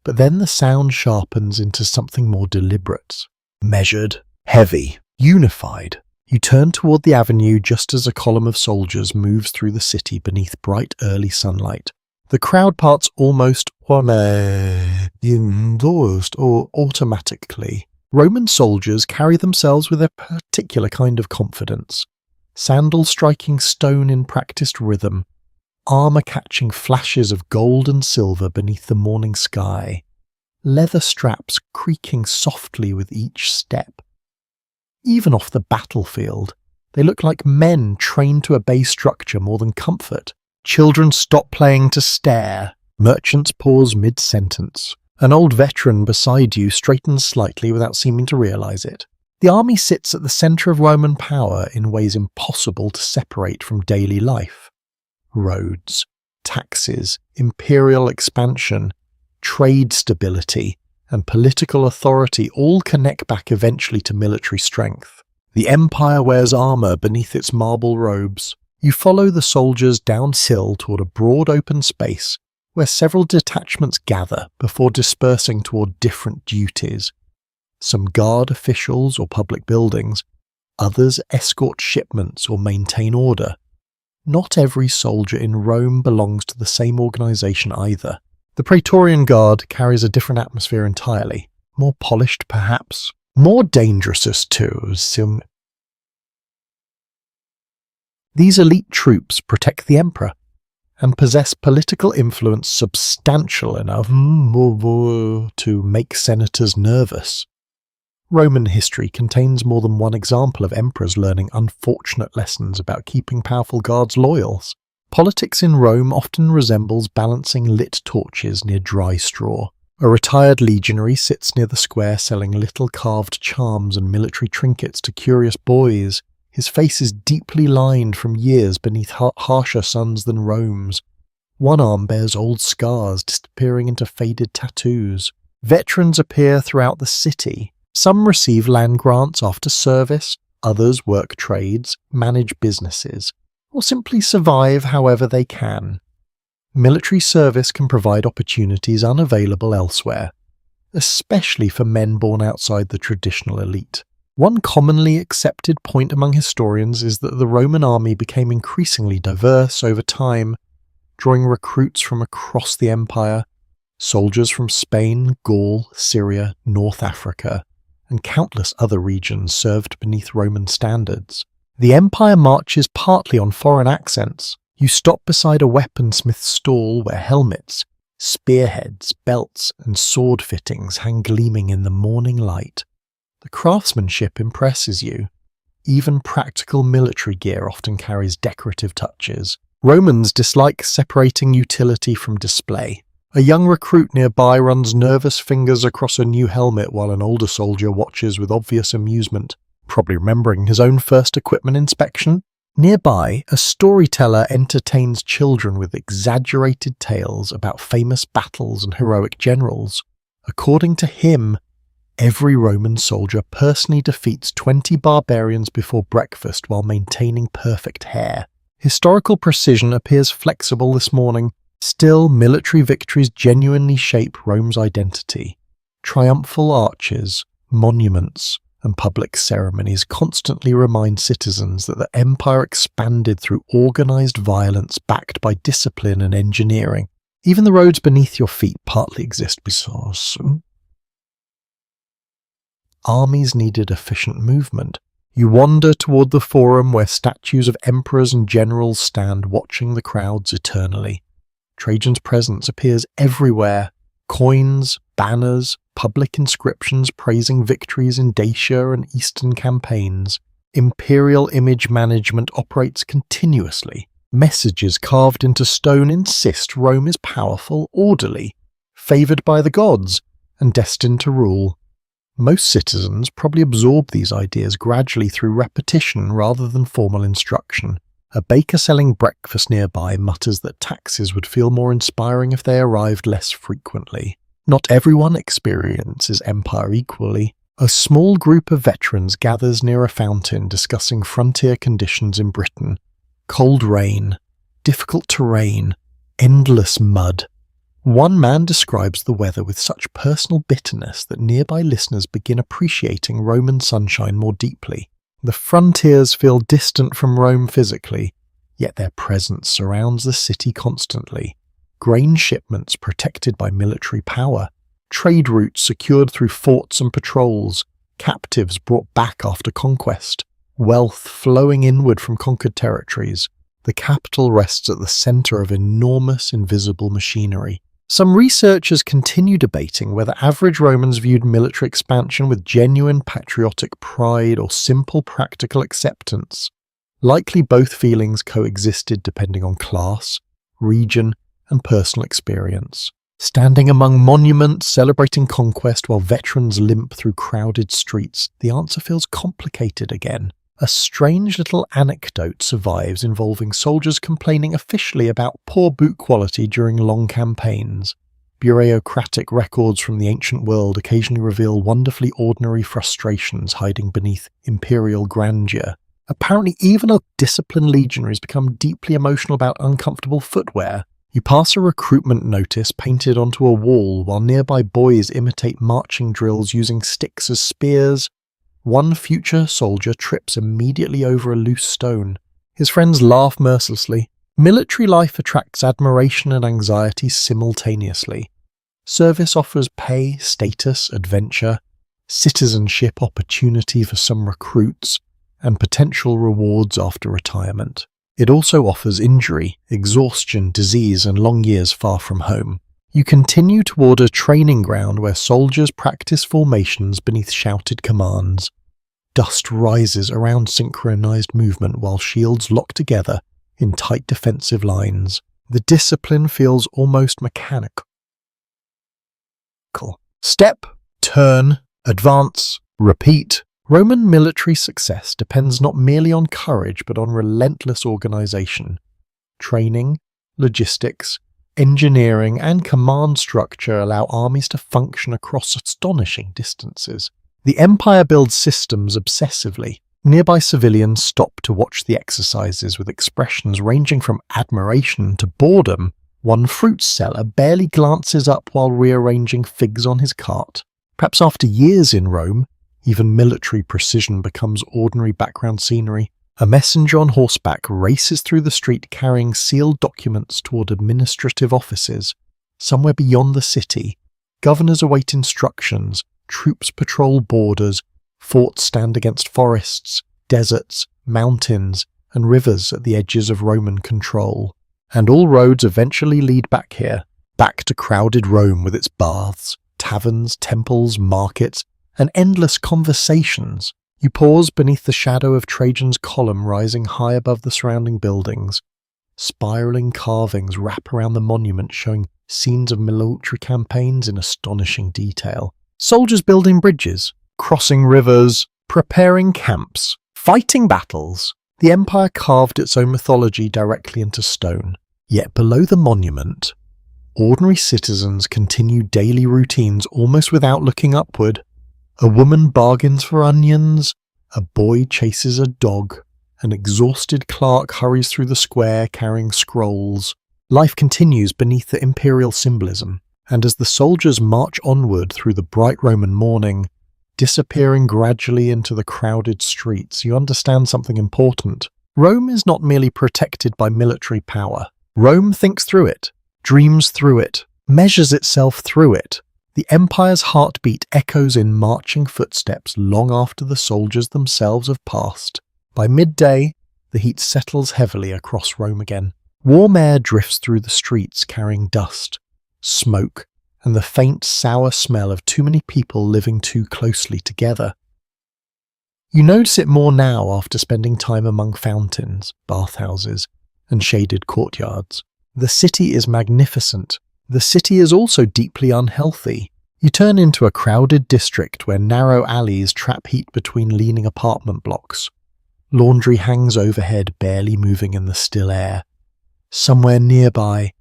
But then the sound sharpens into something more deliberate, measured, heavy, unified. You turn toward the avenue just as a column of soldiers moves through the city beneath bright early sunlight. The crowd parts almost or automatically. Roman soldiers carry themselves with a particular kind of confidence. Sandals striking stone in practiced rhythm, armour catching flashes of gold and silver beneath the morning sky, leather straps creaking softly with each step. Even off the battlefield, they look like men trained to obey structure more than comfort. Children stop playing to stare. Merchants pause mid-sentence. An old veteran beside you straightens slightly without seeming to realise it. The army sits at the centre of Roman power in ways impossible to separate from daily life. Roads, taxes, imperial expansion, trade stability, and political authority all connect back eventually to military strength. The empire wears armour beneath its marble robes. You follow the soldiers downhill toward a broad open space where several detachments gather before dispersing toward different duties. Some guard officials or public buildings, others escort shipments or maintain order. Not every soldier in Rome belongs to the same organisation either. The Praetorian Guard carries a different atmosphere entirely, more polished perhaps, more dangerous too. These elite troops protect the emperor and possess political influence substantial enough to make senators nervous. Roman history contains more than one example of emperors learning unfortunate lessons about keeping powerful guards loyal. Politics in Rome often resembles balancing lit torches near dry straw. A retired legionary sits near the square selling little carved charms and military trinkets to curious boys. His face is deeply lined from years beneath harsher suns than Rome's. One arm bears old scars disappearing into faded tattoos. Veterans appear throughout the city. Some receive land grants after service, others work trades, manage businesses, or simply survive however they can. Military service can provide opportunities unavailable elsewhere, especially for men born outside the traditional elite. One commonly accepted point among historians is that the Roman army became increasingly diverse over time, drawing recruits from across the empire, soldiers from Spain, Gaul, Syria, North Africa, and countless other regions served beneath Roman standards. The empire marches partly on foreign accents. You stop beside a weaponsmith's stall where helmets, spearheads, belts, and sword fittings hang gleaming in the morning light. The craftsmanship impresses you. Even practical military gear often carries decorative touches. Romans dislike separating utility from display. A young recruit nearby runs nervous fingers across a new helmet while an older soldier watches with obvious amusement, probably remembering his own first equipment inspection. Nearby, a storyteller entertains children with exaggerated tales about famous battles and heroic generals. According to him, every Roman soldier personally defeats 20 barbarians before breakfast while maintaining perfect hair. Historical precision appears flexible this morning. Still, military victories genuinely shape Rome's identity. Triumphal arches, monuments, and public ceremonies constantly remind citizens that the empire expanded through organized violence backed by discipline and engineering. Even the roads beneath your feet partly exist because armies needed efficient movement. You wander toward the forum where statues of emperors and generals stand watching the crowds eternally. Trajan's presence appears everywhere. Coins, banners, public inscriptions praising victories in Dacia and Eastern campaigns. Imperial image management operates continuously. Messages carved into stone insist Rome is powerful, orderly, favoured by the gods, and destined to rule. Most citizens probably absorb these ideas gradually through repetition rather than formal instruction. A baker selling breakfast nearby mutters that taxes would feel more inspiring if they arrived less frequently. Not everyone experiences empire equally. A small group of veterans gathers near a fountain discussing frontier conditions in Britain. Cold rain, difficult terrain, endless mud. One man describes the weather with such personal bitterness that nearby listeners begin appreciating Roman sunshine more deeply. The frontiers feel distant from Rome physically, yet their presence surrounds the city constantly. Grain shipments protected by military power, trade routes secured through forts and patrols, captives brought back after conquest, wealth flowing inward from conquered territories. The capital rests at the center of enormous invisible machinery. Some researchers continue debating whether average Romans viewed military expansion with genuine patriotic pride or simple practical acceptance. Likely both feelings coexisted depending on class, region, and personal experience. Standing among monuments celebrating conquest while veterans limp through crowded streets, the answer feels complicated again. A strange little anecdote survives involving soldiers complaining officially about poor boot quality during long campaigns. Bureaucratic records from the ancient world occasionally reveal wonderfully ordinary frustrations hiding beneath imperial grandeur. Apparently, even disciplined legionaries become deeply emotional about uncomfortable footwear. You pass a recruitment notice painted onto a wall while nearby boys imitate marching drills using sticks as spears. One future soldier trips immediately over a loose stone. His friends laugh mercilessly. Military life attracts admiration and anxiety simultaneously. Service offers pay, status, adventure, citizenship opportunity for some recruits, and potential rewards after retirement. It also offers injury, exhaustion, disease, and long years far from home. You continue toward a training ground where soldiers practice formations beneath shouted commands. Dust rises around synchronized movement while shields lock together in tight defensive lines. The discipline feels almost mechanical. Step, turn, advance, repeat. Roman military success depends not merely on courage but on relentless organization. Training, logistics, engineering, and command structure allow armies to function across astonishing distances. The Empire builds systems obsessively. Nearby civilians stop to watch the exercises with expressions ranging from admiration to boredom. One fruit seller barely glances up while rearranging figs on his cart. Perhaps after years in Rome, even military precision becomes ordinary background scenery. A messenger on horseback races through the street carrying sealed documents toward administrative offices. Somewhere beyond the city, governors await instructions, troops patrol borders, forts stand against forests, deserts, mountains, and rivers at the edges of Roman control. And all roads eventually lead back here, back to crowded Rome with its baths, taverns, temples, markets, and endless conversations. You pause beneath the shadow of Trajan's column rising high above the surrounding buildings. Spiraling carvings wrap around the monument showing scenes of military campaigns in astonishing detail. Soldiers building bridges, crossing rivers, preparing camps, fighting battles. The Empire carved its own mythology directly into stone. Yet below the monument, ordinary citizens continue daily routines almost without looking upward. A woman bargains for onions, a boy chases a dog, an exhausted clerk hurries through the square carrying scrolls. Life continues beneath the imperial symbolism, and as the soldiers march onward through the bright Roman morning, disappearing gradually into the crowded streets, you understand something important. Rome is not merely protected by military power. Rome thinks through it, dreams through it, measures itself through it. The Empire's heartbeat echoes in marching footsteps long after the soldiers themselves have passed. By midday, the heat settles heavily across Rome again. Warm air drifts through the streets carrying dust, smoke, and the faint, sour smell of too many people living too closely together. You notice it more now after spending time among fountains, bathhouses, and shaded courtyards. The city is magnificent. The city is also deeply unhealthy. You turn into a crowded district where narrow alleys trap heat between leaning apartment blocks. Laundry hangs overhead, barely moving in the still air. Somewhere nearby,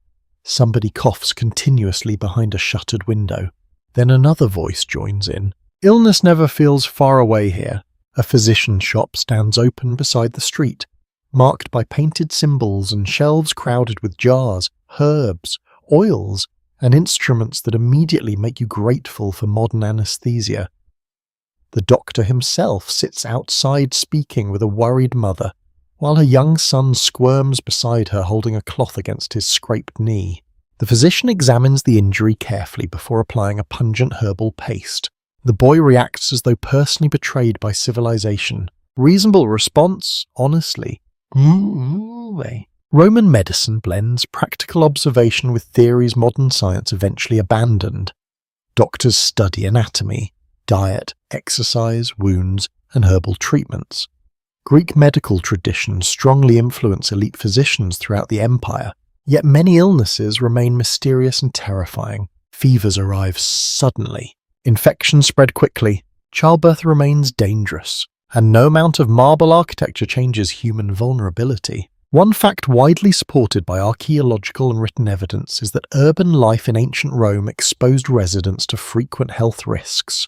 somebody coughs continuously behind a shuttered window. Then another voice joins in. Illness never feels far away here. A physician's shop stands open beside the street, marked by painted symbols and shelves crowded with jars, herbs, oils, and instruments that immediately make you grateful for modern anesthesia. The doctor himself sits outside speaking with a worried mother, while her young son squirms beside her holding a cloth against his scraped knee. The physician examines the injury carefully before applying a pungent herbal paste. The boy reacts as though personally betrayed by civilization. Reasonable response, honestly. Roman medicine blends practical observation with theories modern science eventually abandoned. Doctors study anatomy, diet, exercise, wounds, and herbal treatments. Greek medical traditions strongly influence elite physicians throughout the empire, yet many illnesses remain mysterious and terrifying. Fevers arrive suddenly. Infections spread quickly. Childbirth remains dangerous. And no amount of marble architecture changes human vulnerability. One fact widely supported by archaeological and written evidence is that urban life in ancient Rome exposed residents to frequent health risks.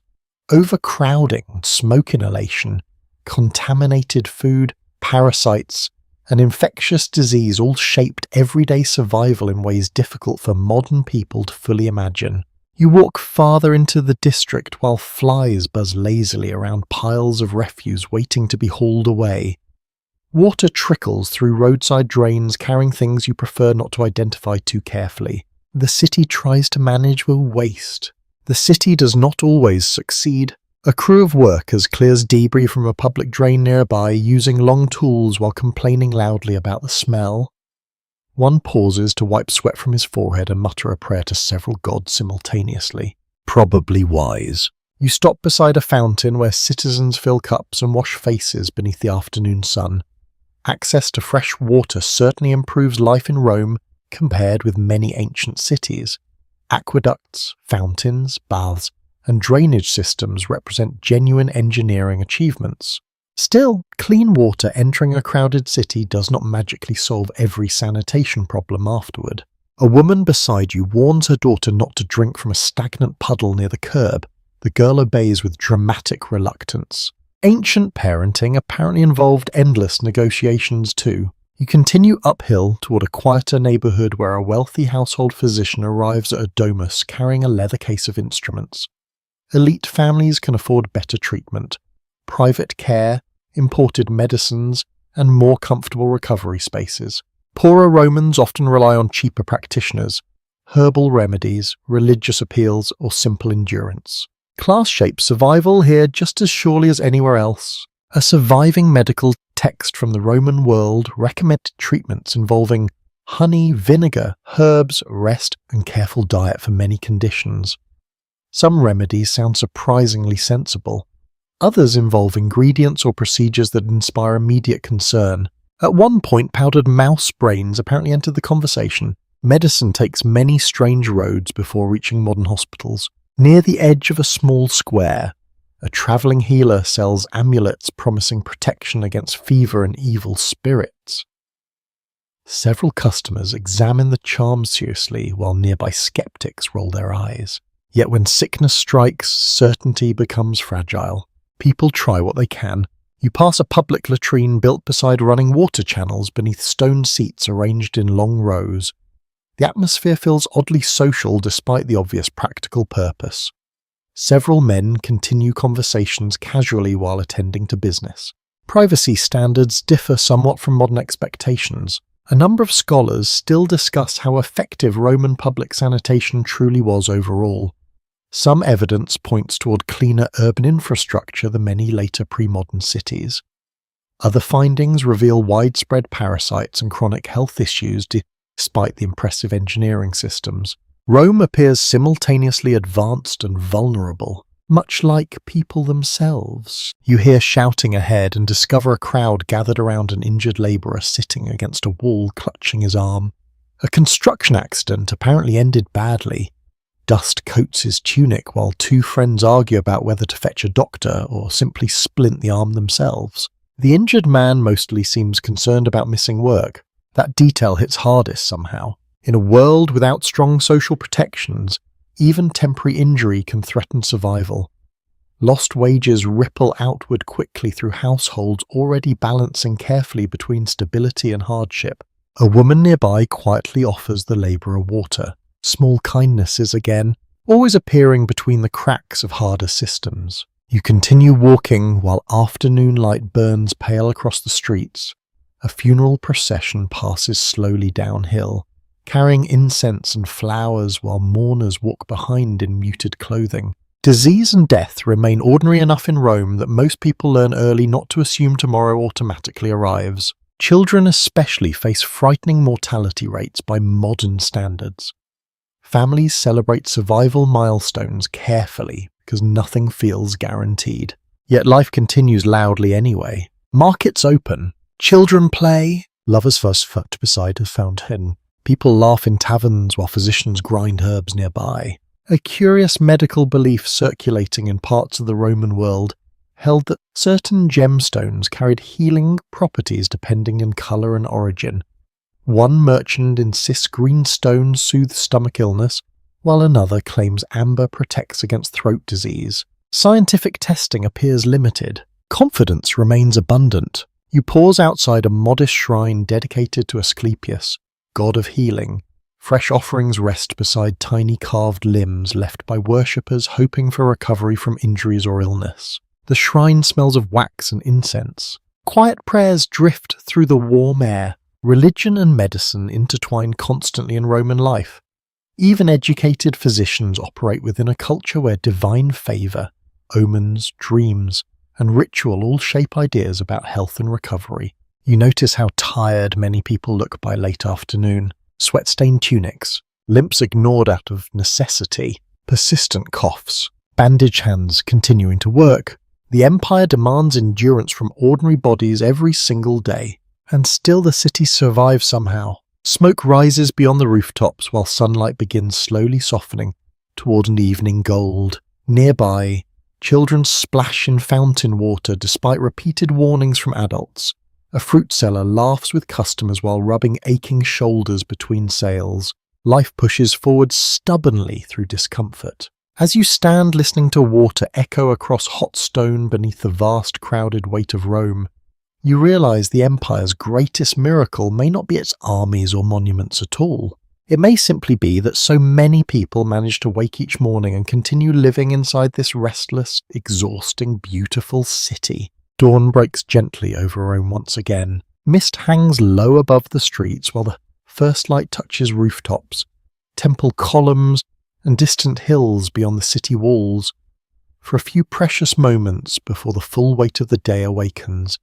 Overcrowding, smoke inhalation, contaminated food, parasites, and infectious disease all shaped everyday survival in ways difficult for modern people to fully imagine. You walk farther into the district while flies buzz lazily around piles of refuse waiting to be hauled away. Water trickles through roadside drains carrying things you prefer not to identify too carefully. The city tries to manage with waste. The city does not always succeed. A crew of workers clears debris from a public drain nearby using long tools while complaining loudly about the smell. One pauses to wipe sweat from his forehead and mutter a prayer to several gods simultaneously. Probably wise. You stop beside a fountain where citizens fill cups and wash faces beneath the afternoon sun. Access to fresh water certainly improves life in Rome compared with many ancient cities. Aqueducts, fountains, baths, and drainage systems represent genuine engineering achievements. Still, clean water entering a crowded city does not magically solve every sanitation problem afterward. A woman beside you warns her daughter not to drink from a stagnant puddle near the curb. The girl obeys with dramatic reluctance. Ancient parenting apparently involved endless negotiations too. You continue uphill toward a quieter neighborhood where a wealthy household physician arrives at a domus carrying a leather case of instruments. Elite families can afford better treatment, private care, imported medicines, and more comfortable recovery spaces. Poorer Romans often rely on cheaper practitioners, herbal remedies, religious appeals, or simple endurance. Class shapes survival here just as surely as anywhere else. A surviving medical text from the Roman world recommended treatments involving honey, vinegar, herbs, rest, and careful diet for many conditions. Some remedies sound surprisingly sensible. Others involve ingredients or procedures that inspire immediate concern. At one point, powdered mouse brains apparently entered the conversation. Medicine takes many strange roads before reaching modern hospitals. Near the edge of a small square, a travelling healer sells amulets promising protection against fever and evil spirits. Several customers examine the charm seriously while nearby skeptics roll their eyes. Yet when sickness strikes, certainty becomes fragile. People try what they can. You pass a public latrine built beside running water channels beneath stone seats arranged in long rows. The atmosphere feels oddly social despite the obvious practical purpose. Several men continue conversations casually while attending to business. Privacy standards differ somewhat from modern expectations. A number of scholars still discuss how effective Roman public sanitation truly was overall. Some evidence points toward cleaner urban infrastructure than many later pre-modern cities. Other findings reveal widespread parasites and chronic health issues despite the impressive engineering systems. Rome appears simultaneously advanced and vulnerable, much like people themselves. You hear shouting ahead and discover a crowd gathered around an injured labourer sitting against a wall clutching his arm. A construction accident apparently ended badly. Dust coats his tunic while two friends argue about whether to fetch a doctor or simply splint the arm themselves. The injured man mostly seems concerned about missing work. That detail hits hardest somehow. In a world without strong social protections, even temporary injury can threaten survival. Lost wages ripple outward quickly through households already balancing carefully between stability and hardship. A woman nearby quietly offers the labourer water. Small kindnesses again, always appearing between the cracks of harder systems. You continue walking while afternoon light burns pale across the streets. A funeral procession passes slowly downhill, carrying incense and flowers while mourners walk behind in muted clothing. Disease and death remain ordinary enough in Rome that most people learn early not to assume tomorrow automatically arrives. Children especially face frightening mortality rates by modern standards. Families celebrate survival milestones carefully because nothing feels guaranteed. Yet life continues loudly anyway. Markets open. Children play. Lovers fuss beside a fountain. People laugh in taverns while physicians grind herbs nearby. A curious medical belief circulating in parts of the Roman world held that certain gemstones carried healing properties depending on colour and origin. One merchant insists green stones soothe stomach illness, while another claims amber protects against throat disease. Scientific testing appears limited. Confidence remains abundant. You pause outside a modest shrine dedicated to Asclepius, god of healing. Fresh offerings rest beside tiny carved limbs left by worshippers hoping for recovery from injuries or illness. The shrine smells of wax and incense. Quiet prayers drift through the warm air. Religion and medicine intertwine constantly in Roman life. Even educated physicians operate within a culture where divine favour, omens, dreams, and ritual all shape ideas about health and recovery. You notice how tired many people look by late afternoon. Sweat-stained tunics, limps ignored out of necessity, persistent coughs, bandaged hands continuing to work. The empire demands endurance from ordinary bodies every single day. And still the city survives somehow. Smoke rises beyond the rooftops while sunlight begins slowly softening toward an evening gold. Nearby, children splash in fountain water despite repeated warnings from adults. A fruit seller laughs with customers while rubbing aching shoulders between sales. Life pushes forward stubbornly through discomfort. As you stand listening to water echo across hot stone beneath the vast crowded weight of Rome, you realize the empire's greatest miracle may not be its armies or monuments at all. It may simply be that so many people manage to wake each morning and continue living inside this restless, exhausting, beautiful city. Dawn breaks gently over Rome once again. Mist hangs low above the streets while the first light touches rooftops, temple columns, and distant hills beyond the city walls. For a few precious moments before the full weight of the day awakens,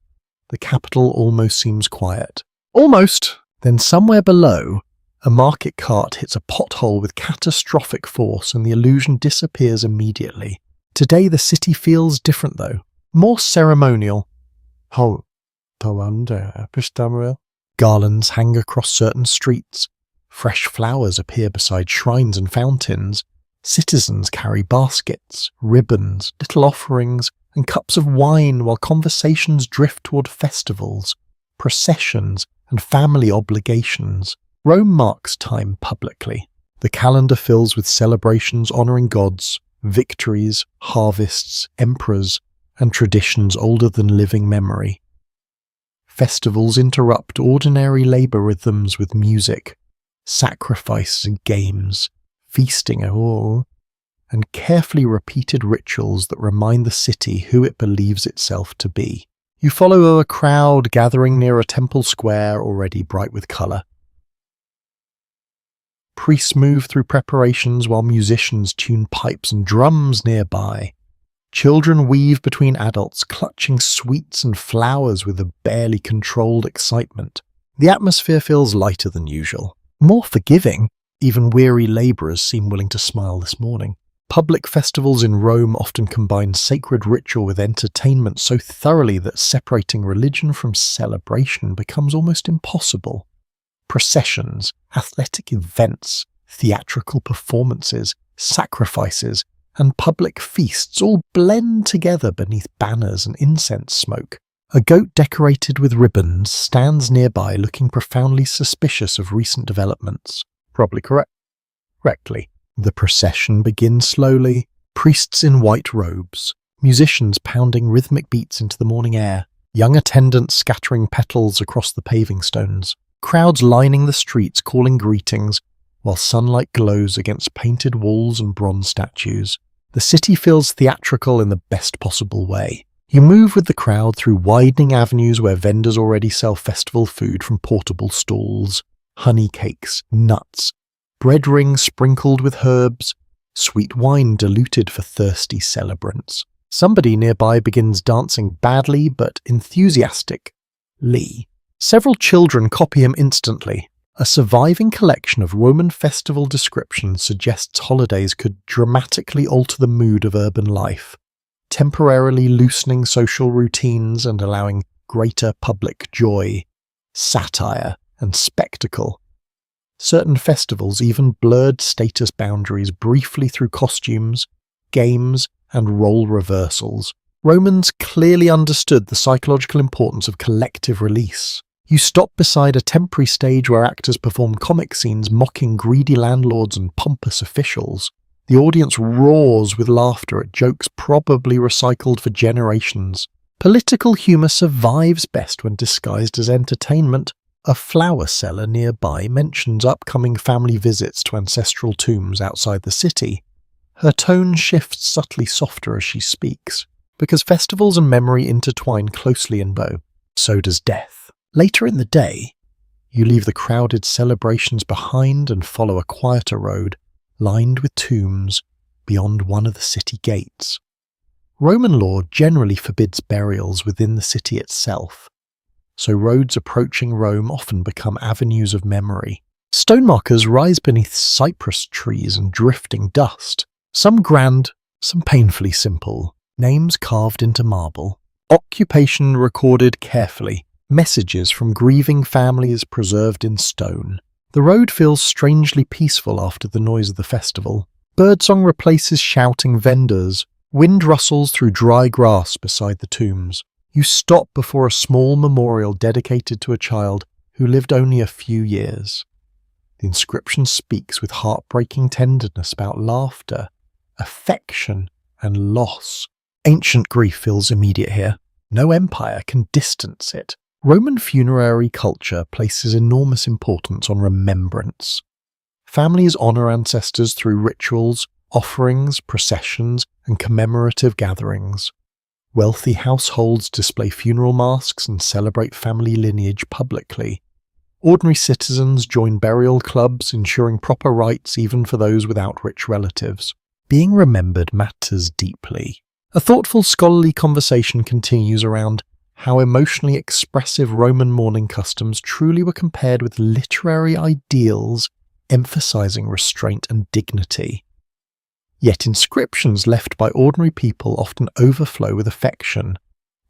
the capital almost seems quiet. Almost! Then somewhere below, a market cart hits a pothole with catastrophic force and the illusion disappears immediately. Today the city feels different though, more ceremonial. Garlands hang across certain streets. Fresh flowers appear beside shrines and fountains. Citizens carry baskets, ribbons, little offerings, and cups of wine while conversations drift toward festivals, processions, and family obligations. Rome marks time publicly. The calendar fills with celebrations honouring gods, victories, harvests, emperors, and traditions older than living memory. Festivals interrupt ordinary labour rhythms with music, sacrifices and games, feasting and carefully repeated rituals that remind the city who it believes itself to be. You follow a crowd gathering near a temple square already bright with colour. Priests move through preparations while musicians tune pipes and drums nearby. Children weave between adults, clutching sweets and flowers with a barely controlled excitement. The atmosphere feels lighter than usual, more forgiving. Even weary labourers seem willing to smile this morning. Public festivals in Rome often combine sacred ritual with entertainment so thoroughly that separating religion from celebration becomes almost impossible. Processions, athletic events, theatrical performances, sacrifices, and public feasts all blend together beneath banners and incense smoke. A goat decorated with ribbons stands nearby looking profoundly suspicious of recent developments. Probably correctly. The procession begins slowly, priests in white robes, musicians pounding rhythmic beats into the morning air, young attendants scattering petals across the paving stones, crowds lining the streets calling greetings, while sunlight glows against painted walls and bronze statues. The city feels theatrical in the best possible way. You move with the crowd through widening avenues where vendors already sell festival food from portable stalls, honey cakes, nuts, bread rings sprinkled with herbs, sweet wine diluted for thirsty celebrants. Somebody nearby begins dancing badly but enthusiastically. Several children copy him instantly. A surviving collection of Roman festival descriptions suggests holidays could dramatically alter the mood of urban life, temporarily loosening social routines and allowing greater public joy, satire, and spectacle. Certain festivals even blurred status boundaries briefly through costumes, games, and role reversals. Romans clearly understood the psychological importance of collective release. You stop beside a temporary stage where actors perform comic scenes mocking greedy landlords and pompous officials. The audience roars with laughter at jokes probably recycled for generations. Political humour survives best when disguised as entertainment. A flower seller nearby mentions upcoming family visits to ancestral tombs outside the city. Her tone shifts subtly softer as she speaks, because festivals and memory intertwine closely in both. So does death. Later in the day, you leave the crowded celebrations behind and follow a quieter road, lined with tombs, beyond one of the city gates. Roman law generally forbids burials within the city itself, so roads approaching Rome often become avenues of memory. Stone markers rise beneath cypress trees and drifting dust, some grand, some painfully simple, names carved into marble, occupation recorded carefully, messages from grieving families preserved in stone. The road feels strangely peaceful after the noise of the festival. Birdsong replaces shouting vendors. Wind rustles through dry grass beside the tombs. You stop before a small memorial dedicated to a child who lived only a few years. The inscription speaks with heartbreaking tenderness about laughter, affection, and loss. Ancient grief feels immediate here. No empire can distance it. Roman funerary culture places enormous importance on remembrance. Families honor ancestors through rituals, offerings, processions, and commemorative gatherings. Wealthy households display funeral masks and celebrate family lineage publicly. Ordinary citizens join burial clubs, ensuring proper rites even for those without rich relatives. Being remembered matters deeply. A thoughtful scholarly conversation continues around how emotionally expressive Roman mourning customs truly were compared with literary ideals emphasizing restraint and dignity. Yet inscriptions left by ordinary people often overflow with affection,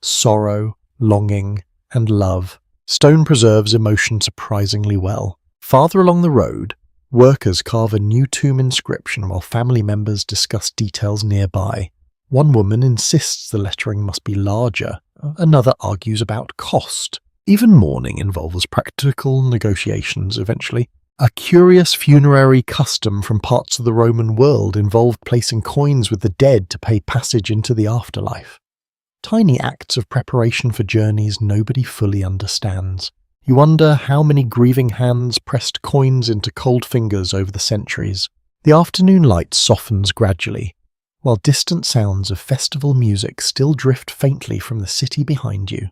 sorrow, longing, and love. Stone preserves emotion surprisingly well. Farther along the road, workers carve a new tomb inscription while family members discuss details nearby. One woman insists the lettering must be larger, another argues about cost. Even mourning involves practical negotiations eventually. A curious funerary custom from parts of the Roman world involved placing coins with the dead to pay passage into the afterlife. Tiny acts of preparation for journeys nobody fully understands. You wonder how many grieving hands pressed coins into cold fingers over the centuries. The afternoon light softens gradually, while distant sounds of festival music still drift faintly from the city behind you.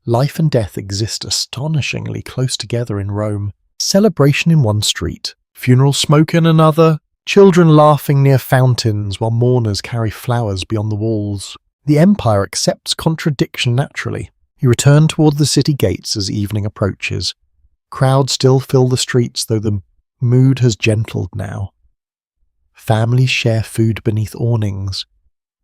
Life and death exist astonishingly close together in Rome. Celebration in one street, funeral smoke in another, children laughing near fountains while mourners carry flowers beyond the walls. The empire accepts contradiction naturally. You return toward the city gates as evening approaches. Crowds still fill the streets, though the mood has gentled now. Families share food beneath awnings.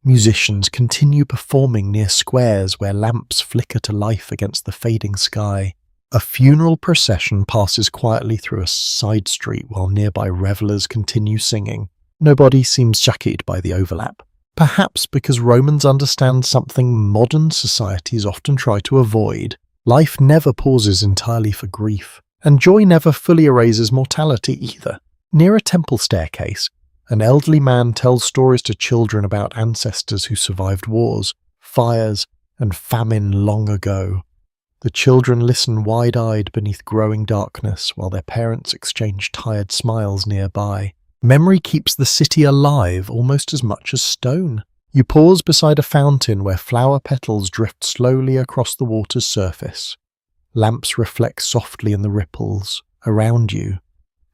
Musicians continue performing near squares where lamps flicker to life against the fading sky. A funeral procession passes quietly through a side street while nearby revelers continue singing. Nobody seems jacketed by the overlap. Perhaps because Romans understand something modern societies often try to avoid. Life never pauses entirely for grief, and joy never fully erases mortality either. Near a temple staircase, an elderly man tells stories to children about ancestors who survived wars, fires, and famine long ago. The children listen wide-eyed beneath growing darkness while their parents exchange tired smiles nearby. Memory keeps the city alive almost as much as stone. You pause beside a fountain where flower petals drift slowly across the water's surface. Lamps reflect softly in the ripples. Around you,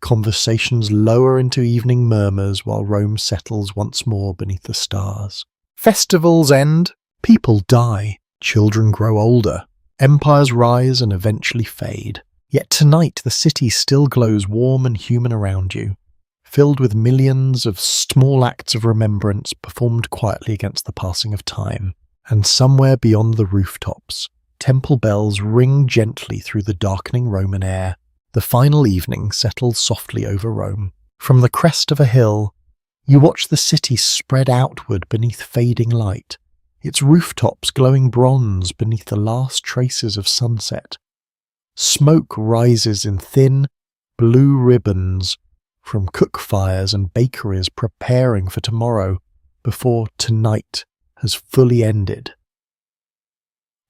conversations lower into evening murmurs while Rome settles once more beneath the stars. Festivals end, people die, children grow older. Empires rise and eventually fade. Yet tonight the city still glows warm and human around you, filled with millions of small acts of remembrance performed quietly against the passing of time. And somewhere beyond the rooftops, temple bells ring gently through the darkening Roman air. The final evening settles softly over Rome. From the crest of a hill, you watch the city spread outward beneath fading light, its rooftops glowing bronze beneath the last traces of sunset. Smoke rises in thin, blue ribbons from cook fires and bakeries preparing for tomorrow before tonight has fully ended.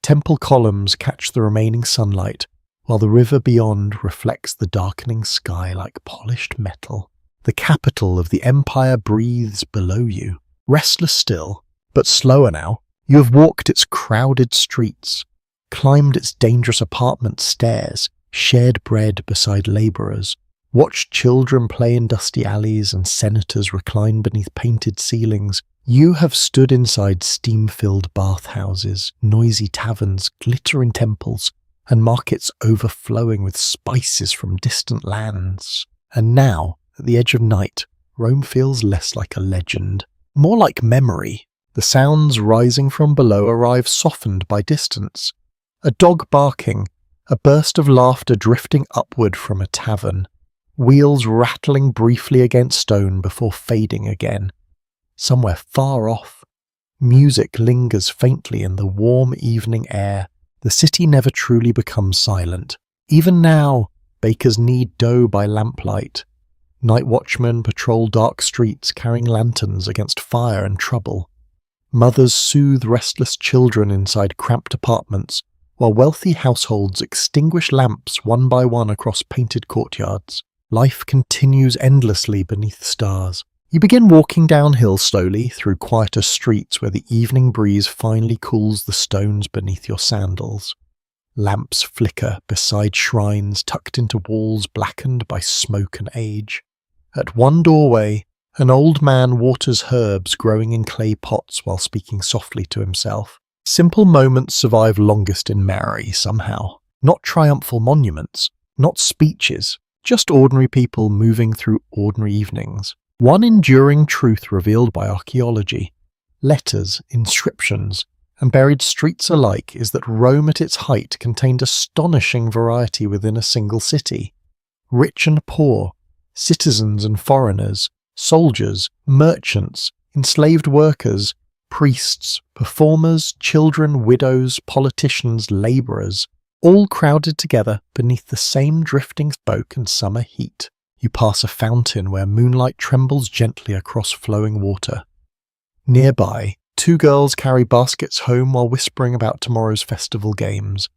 Temple columns catch the remaining sunlight, while the river beyond reflects the darkening sky like polished metal. The capital of the empire breathes below you, restless still, but slower now. You have walked its crowded streets, climbed its dangerous apartment stairs, shared bread beside labourers, watched children play in dusty alleys and senators recline beneath painted ceilings. You have stood inside steam-filled bathhouses, noisy taverns, glittering temples, and markets overflowing with spices from distant lands. And now, at the edge of night, Rome feels less like a legend, more like memory. The sounds rising from below arrive softened by distance. A dog barking, a burst of laughter drifting upward from a tavern, wheels rattling briefly against stone before fading again. Somewhere far off, music lingers faintly in the warm evening air. The city never truly becomes silent. Even now, Bakers knead dough by lamplight. Night watchmen patrol dark streets carrying lanterns against fire and trouble. Mothers soothe restless children inside cramped apartments, while wealthy households extinguish lamps one by one across painted courtyards. Life continues endlessly beneath stars. You begin walking downhill slowly through quieter streets where the evening breeze finally cools the stones beneath your sandals. Lamps flicker beside shrines tucked into walls blackened by smoke and age. At one doorway, an old man waters herbs growing in clay pots while speaking softly to himself. Simple moments survive longest in memory somehow. Not triumphal monuments, not speeches, just ordinary people moving through ordinary evenings. One enduring truth revealed by archaeology, letters, inscriptions, and buried streets alike is that Rome at its height contained astonishing variety within a single city. Rich and poor, citizens and foreigners, soldiers, merchants, enslaved workers, priests, performers, children, widows, politicians, labourers, all crowded together beneath the same drifting smoke and summer heat. You pass a fountain where moonlight trembles gently across flowing water. Nearby, two girls carry baskets home while whispering about tomorrow's festival games.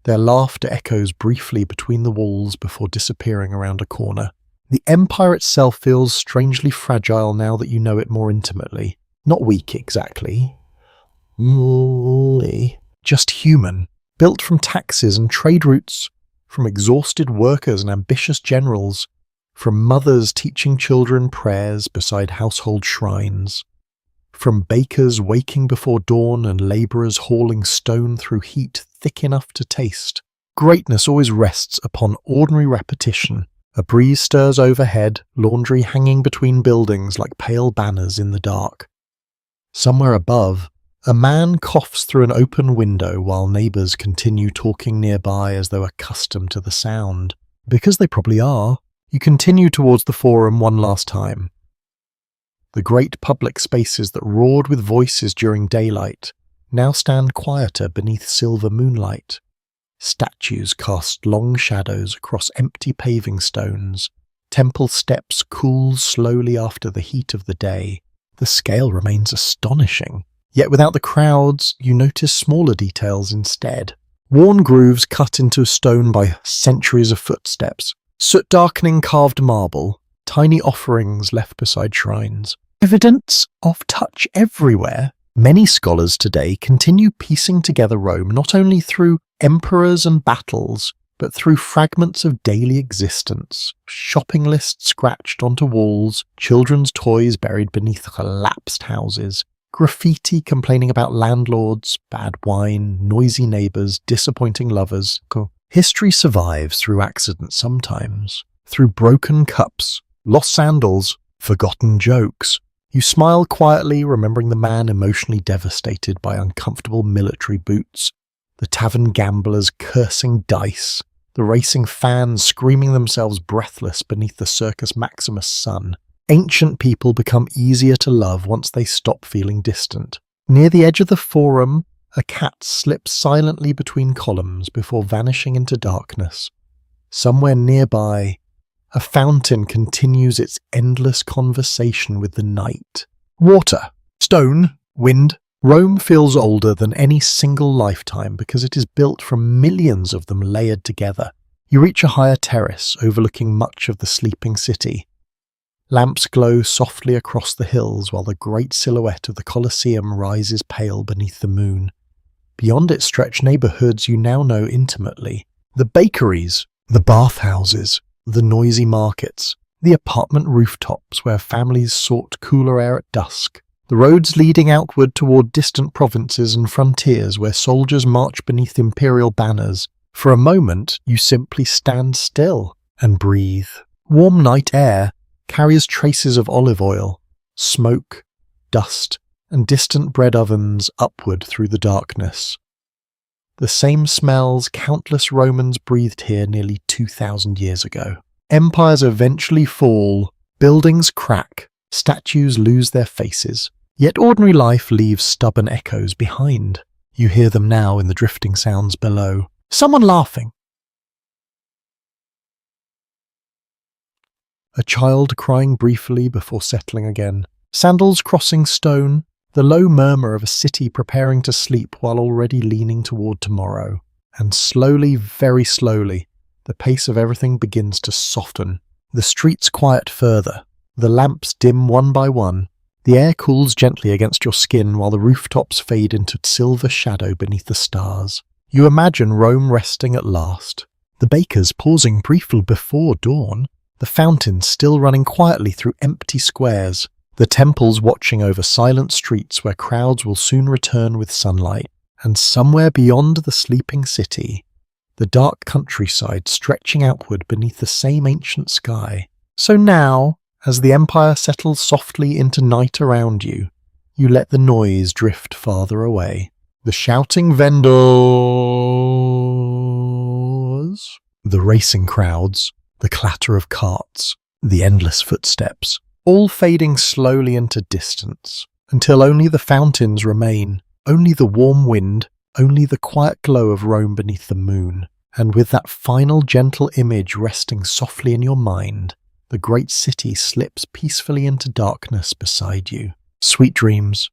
Their laughter echoes briefly between the walls before disappearing around a corner. The empire itself feels strangely fragile now that you know it more intimately. Not weak exactly. Just human. Built from taxes and trade routes, from exhausted workers and ambitious generals, from mothers teaching children prayers beside household shrines, from bakers waking before dawn and labourers hauling stone through heat thick enough to taste. Greatness always rests upon ordinary repetition. A breeze stirs overhead, laundry hanging between buildings like pale banners in the dark. Somewhere above, a man coughs through an open window while neighbours continue talking nearby as though accustomed to the sound. Because they probably are. You continue towards the forum one last time. The great public spaces that roared with voices during daylight now stand quieter beneath silver moonlight. Statues cast long shadows across empty paving stones. Temple steps cool slowly after the heat of the day. The scale remains astonishing. Yet without the crowds, you notice smaller details instead. Worn grooves cut into stone by centuries of footsteps. Soot-darkening carved marble, tiny offerings left beside shrines. Evidence of touch everywhere. Many scholars today continue piecing together Rome not only through emperors and battles, but through fragments of daily existence. Shopping lists scratched onto walls, children's toys buried beneath collapsed houses, graffiti complaining about landlords, bad wine, noisy neighbours, disappointing lovers. History survives through accident sometimes, through broken cups, lost sandals, forgotten jokes. You smile quietly, remembering the man emotionally devastated by uncomfortable military boots, the tavern gamblers cursing dice, the racing fans screaming themselves breathless beneath the Circus Maximus sun. Ancient people become easier to love once they stop feeling distant. Near the edge of the forum, a cat slips silently between columns before vanishing into darkness. Somewhere nearby, a fountain continues its endless conversation with the night. Water, stone, wind. Rome feels older than any single lifetime because it is built from millions of them layered together. You reach a higher terrace overlooking much of the sleeping city. Lamps glow softly across the hills while the great silhouette of the Colosseum rises pale beneath the moon. Beyond it stretch neighbourhoods you now know intimately. The bakeries, the bathhouses, the noisy markets, the apartment rooftops where families sought cooler air at dusk, the roads leading outward toward distant provinces and frontiers where soldiers march beneath imperial banners. For a moment, you simply stand still and breathe. Warm night air carries traces of olive oil, smoke, dust, and distant bread ovens upward through the darkness. The same smells countless Romans breathed here nearly 2,000 years ago. Empires eventually fall, buildings crack, statues lose their faces, yet ordinary life leaves stubborn echoes behind. You hear them now in the drifting sounds below. Someone laughing, a child crying briefly before settling again, sandals crossing stone, the low murmur of a city preparing to sleep while already leaning toward tomorrow. And slowly, very slowly, the pace of everything begins to soften. The streets quiet further, the lamps dim one by one, the air cools gently against your skin while the rooftops fade into silver shadow beneath the stars. You imagine Rome resting at last, the bakers pausing briefly before dawn, the fountains still running quietly through empty squares, the temples watching over silent streets where crowds will soon return with sunlight, and somewhere beyond the sleeping city, the dark countryside stretching outward beneath the same ancient sky. So now, as the empire settles softly into night around you, you let the noise drift farther away. The shouting vendors, the racing crowds, the clatter of carts, the endless footsteps, all fading slowly into distance, until only the fountains remain, only the warm wind, only the quiet glow of Rome beneath the moon. And with that final gentle image resting softly in your mind, the great city slips peacefully into darkness beside you. Sweet dreams.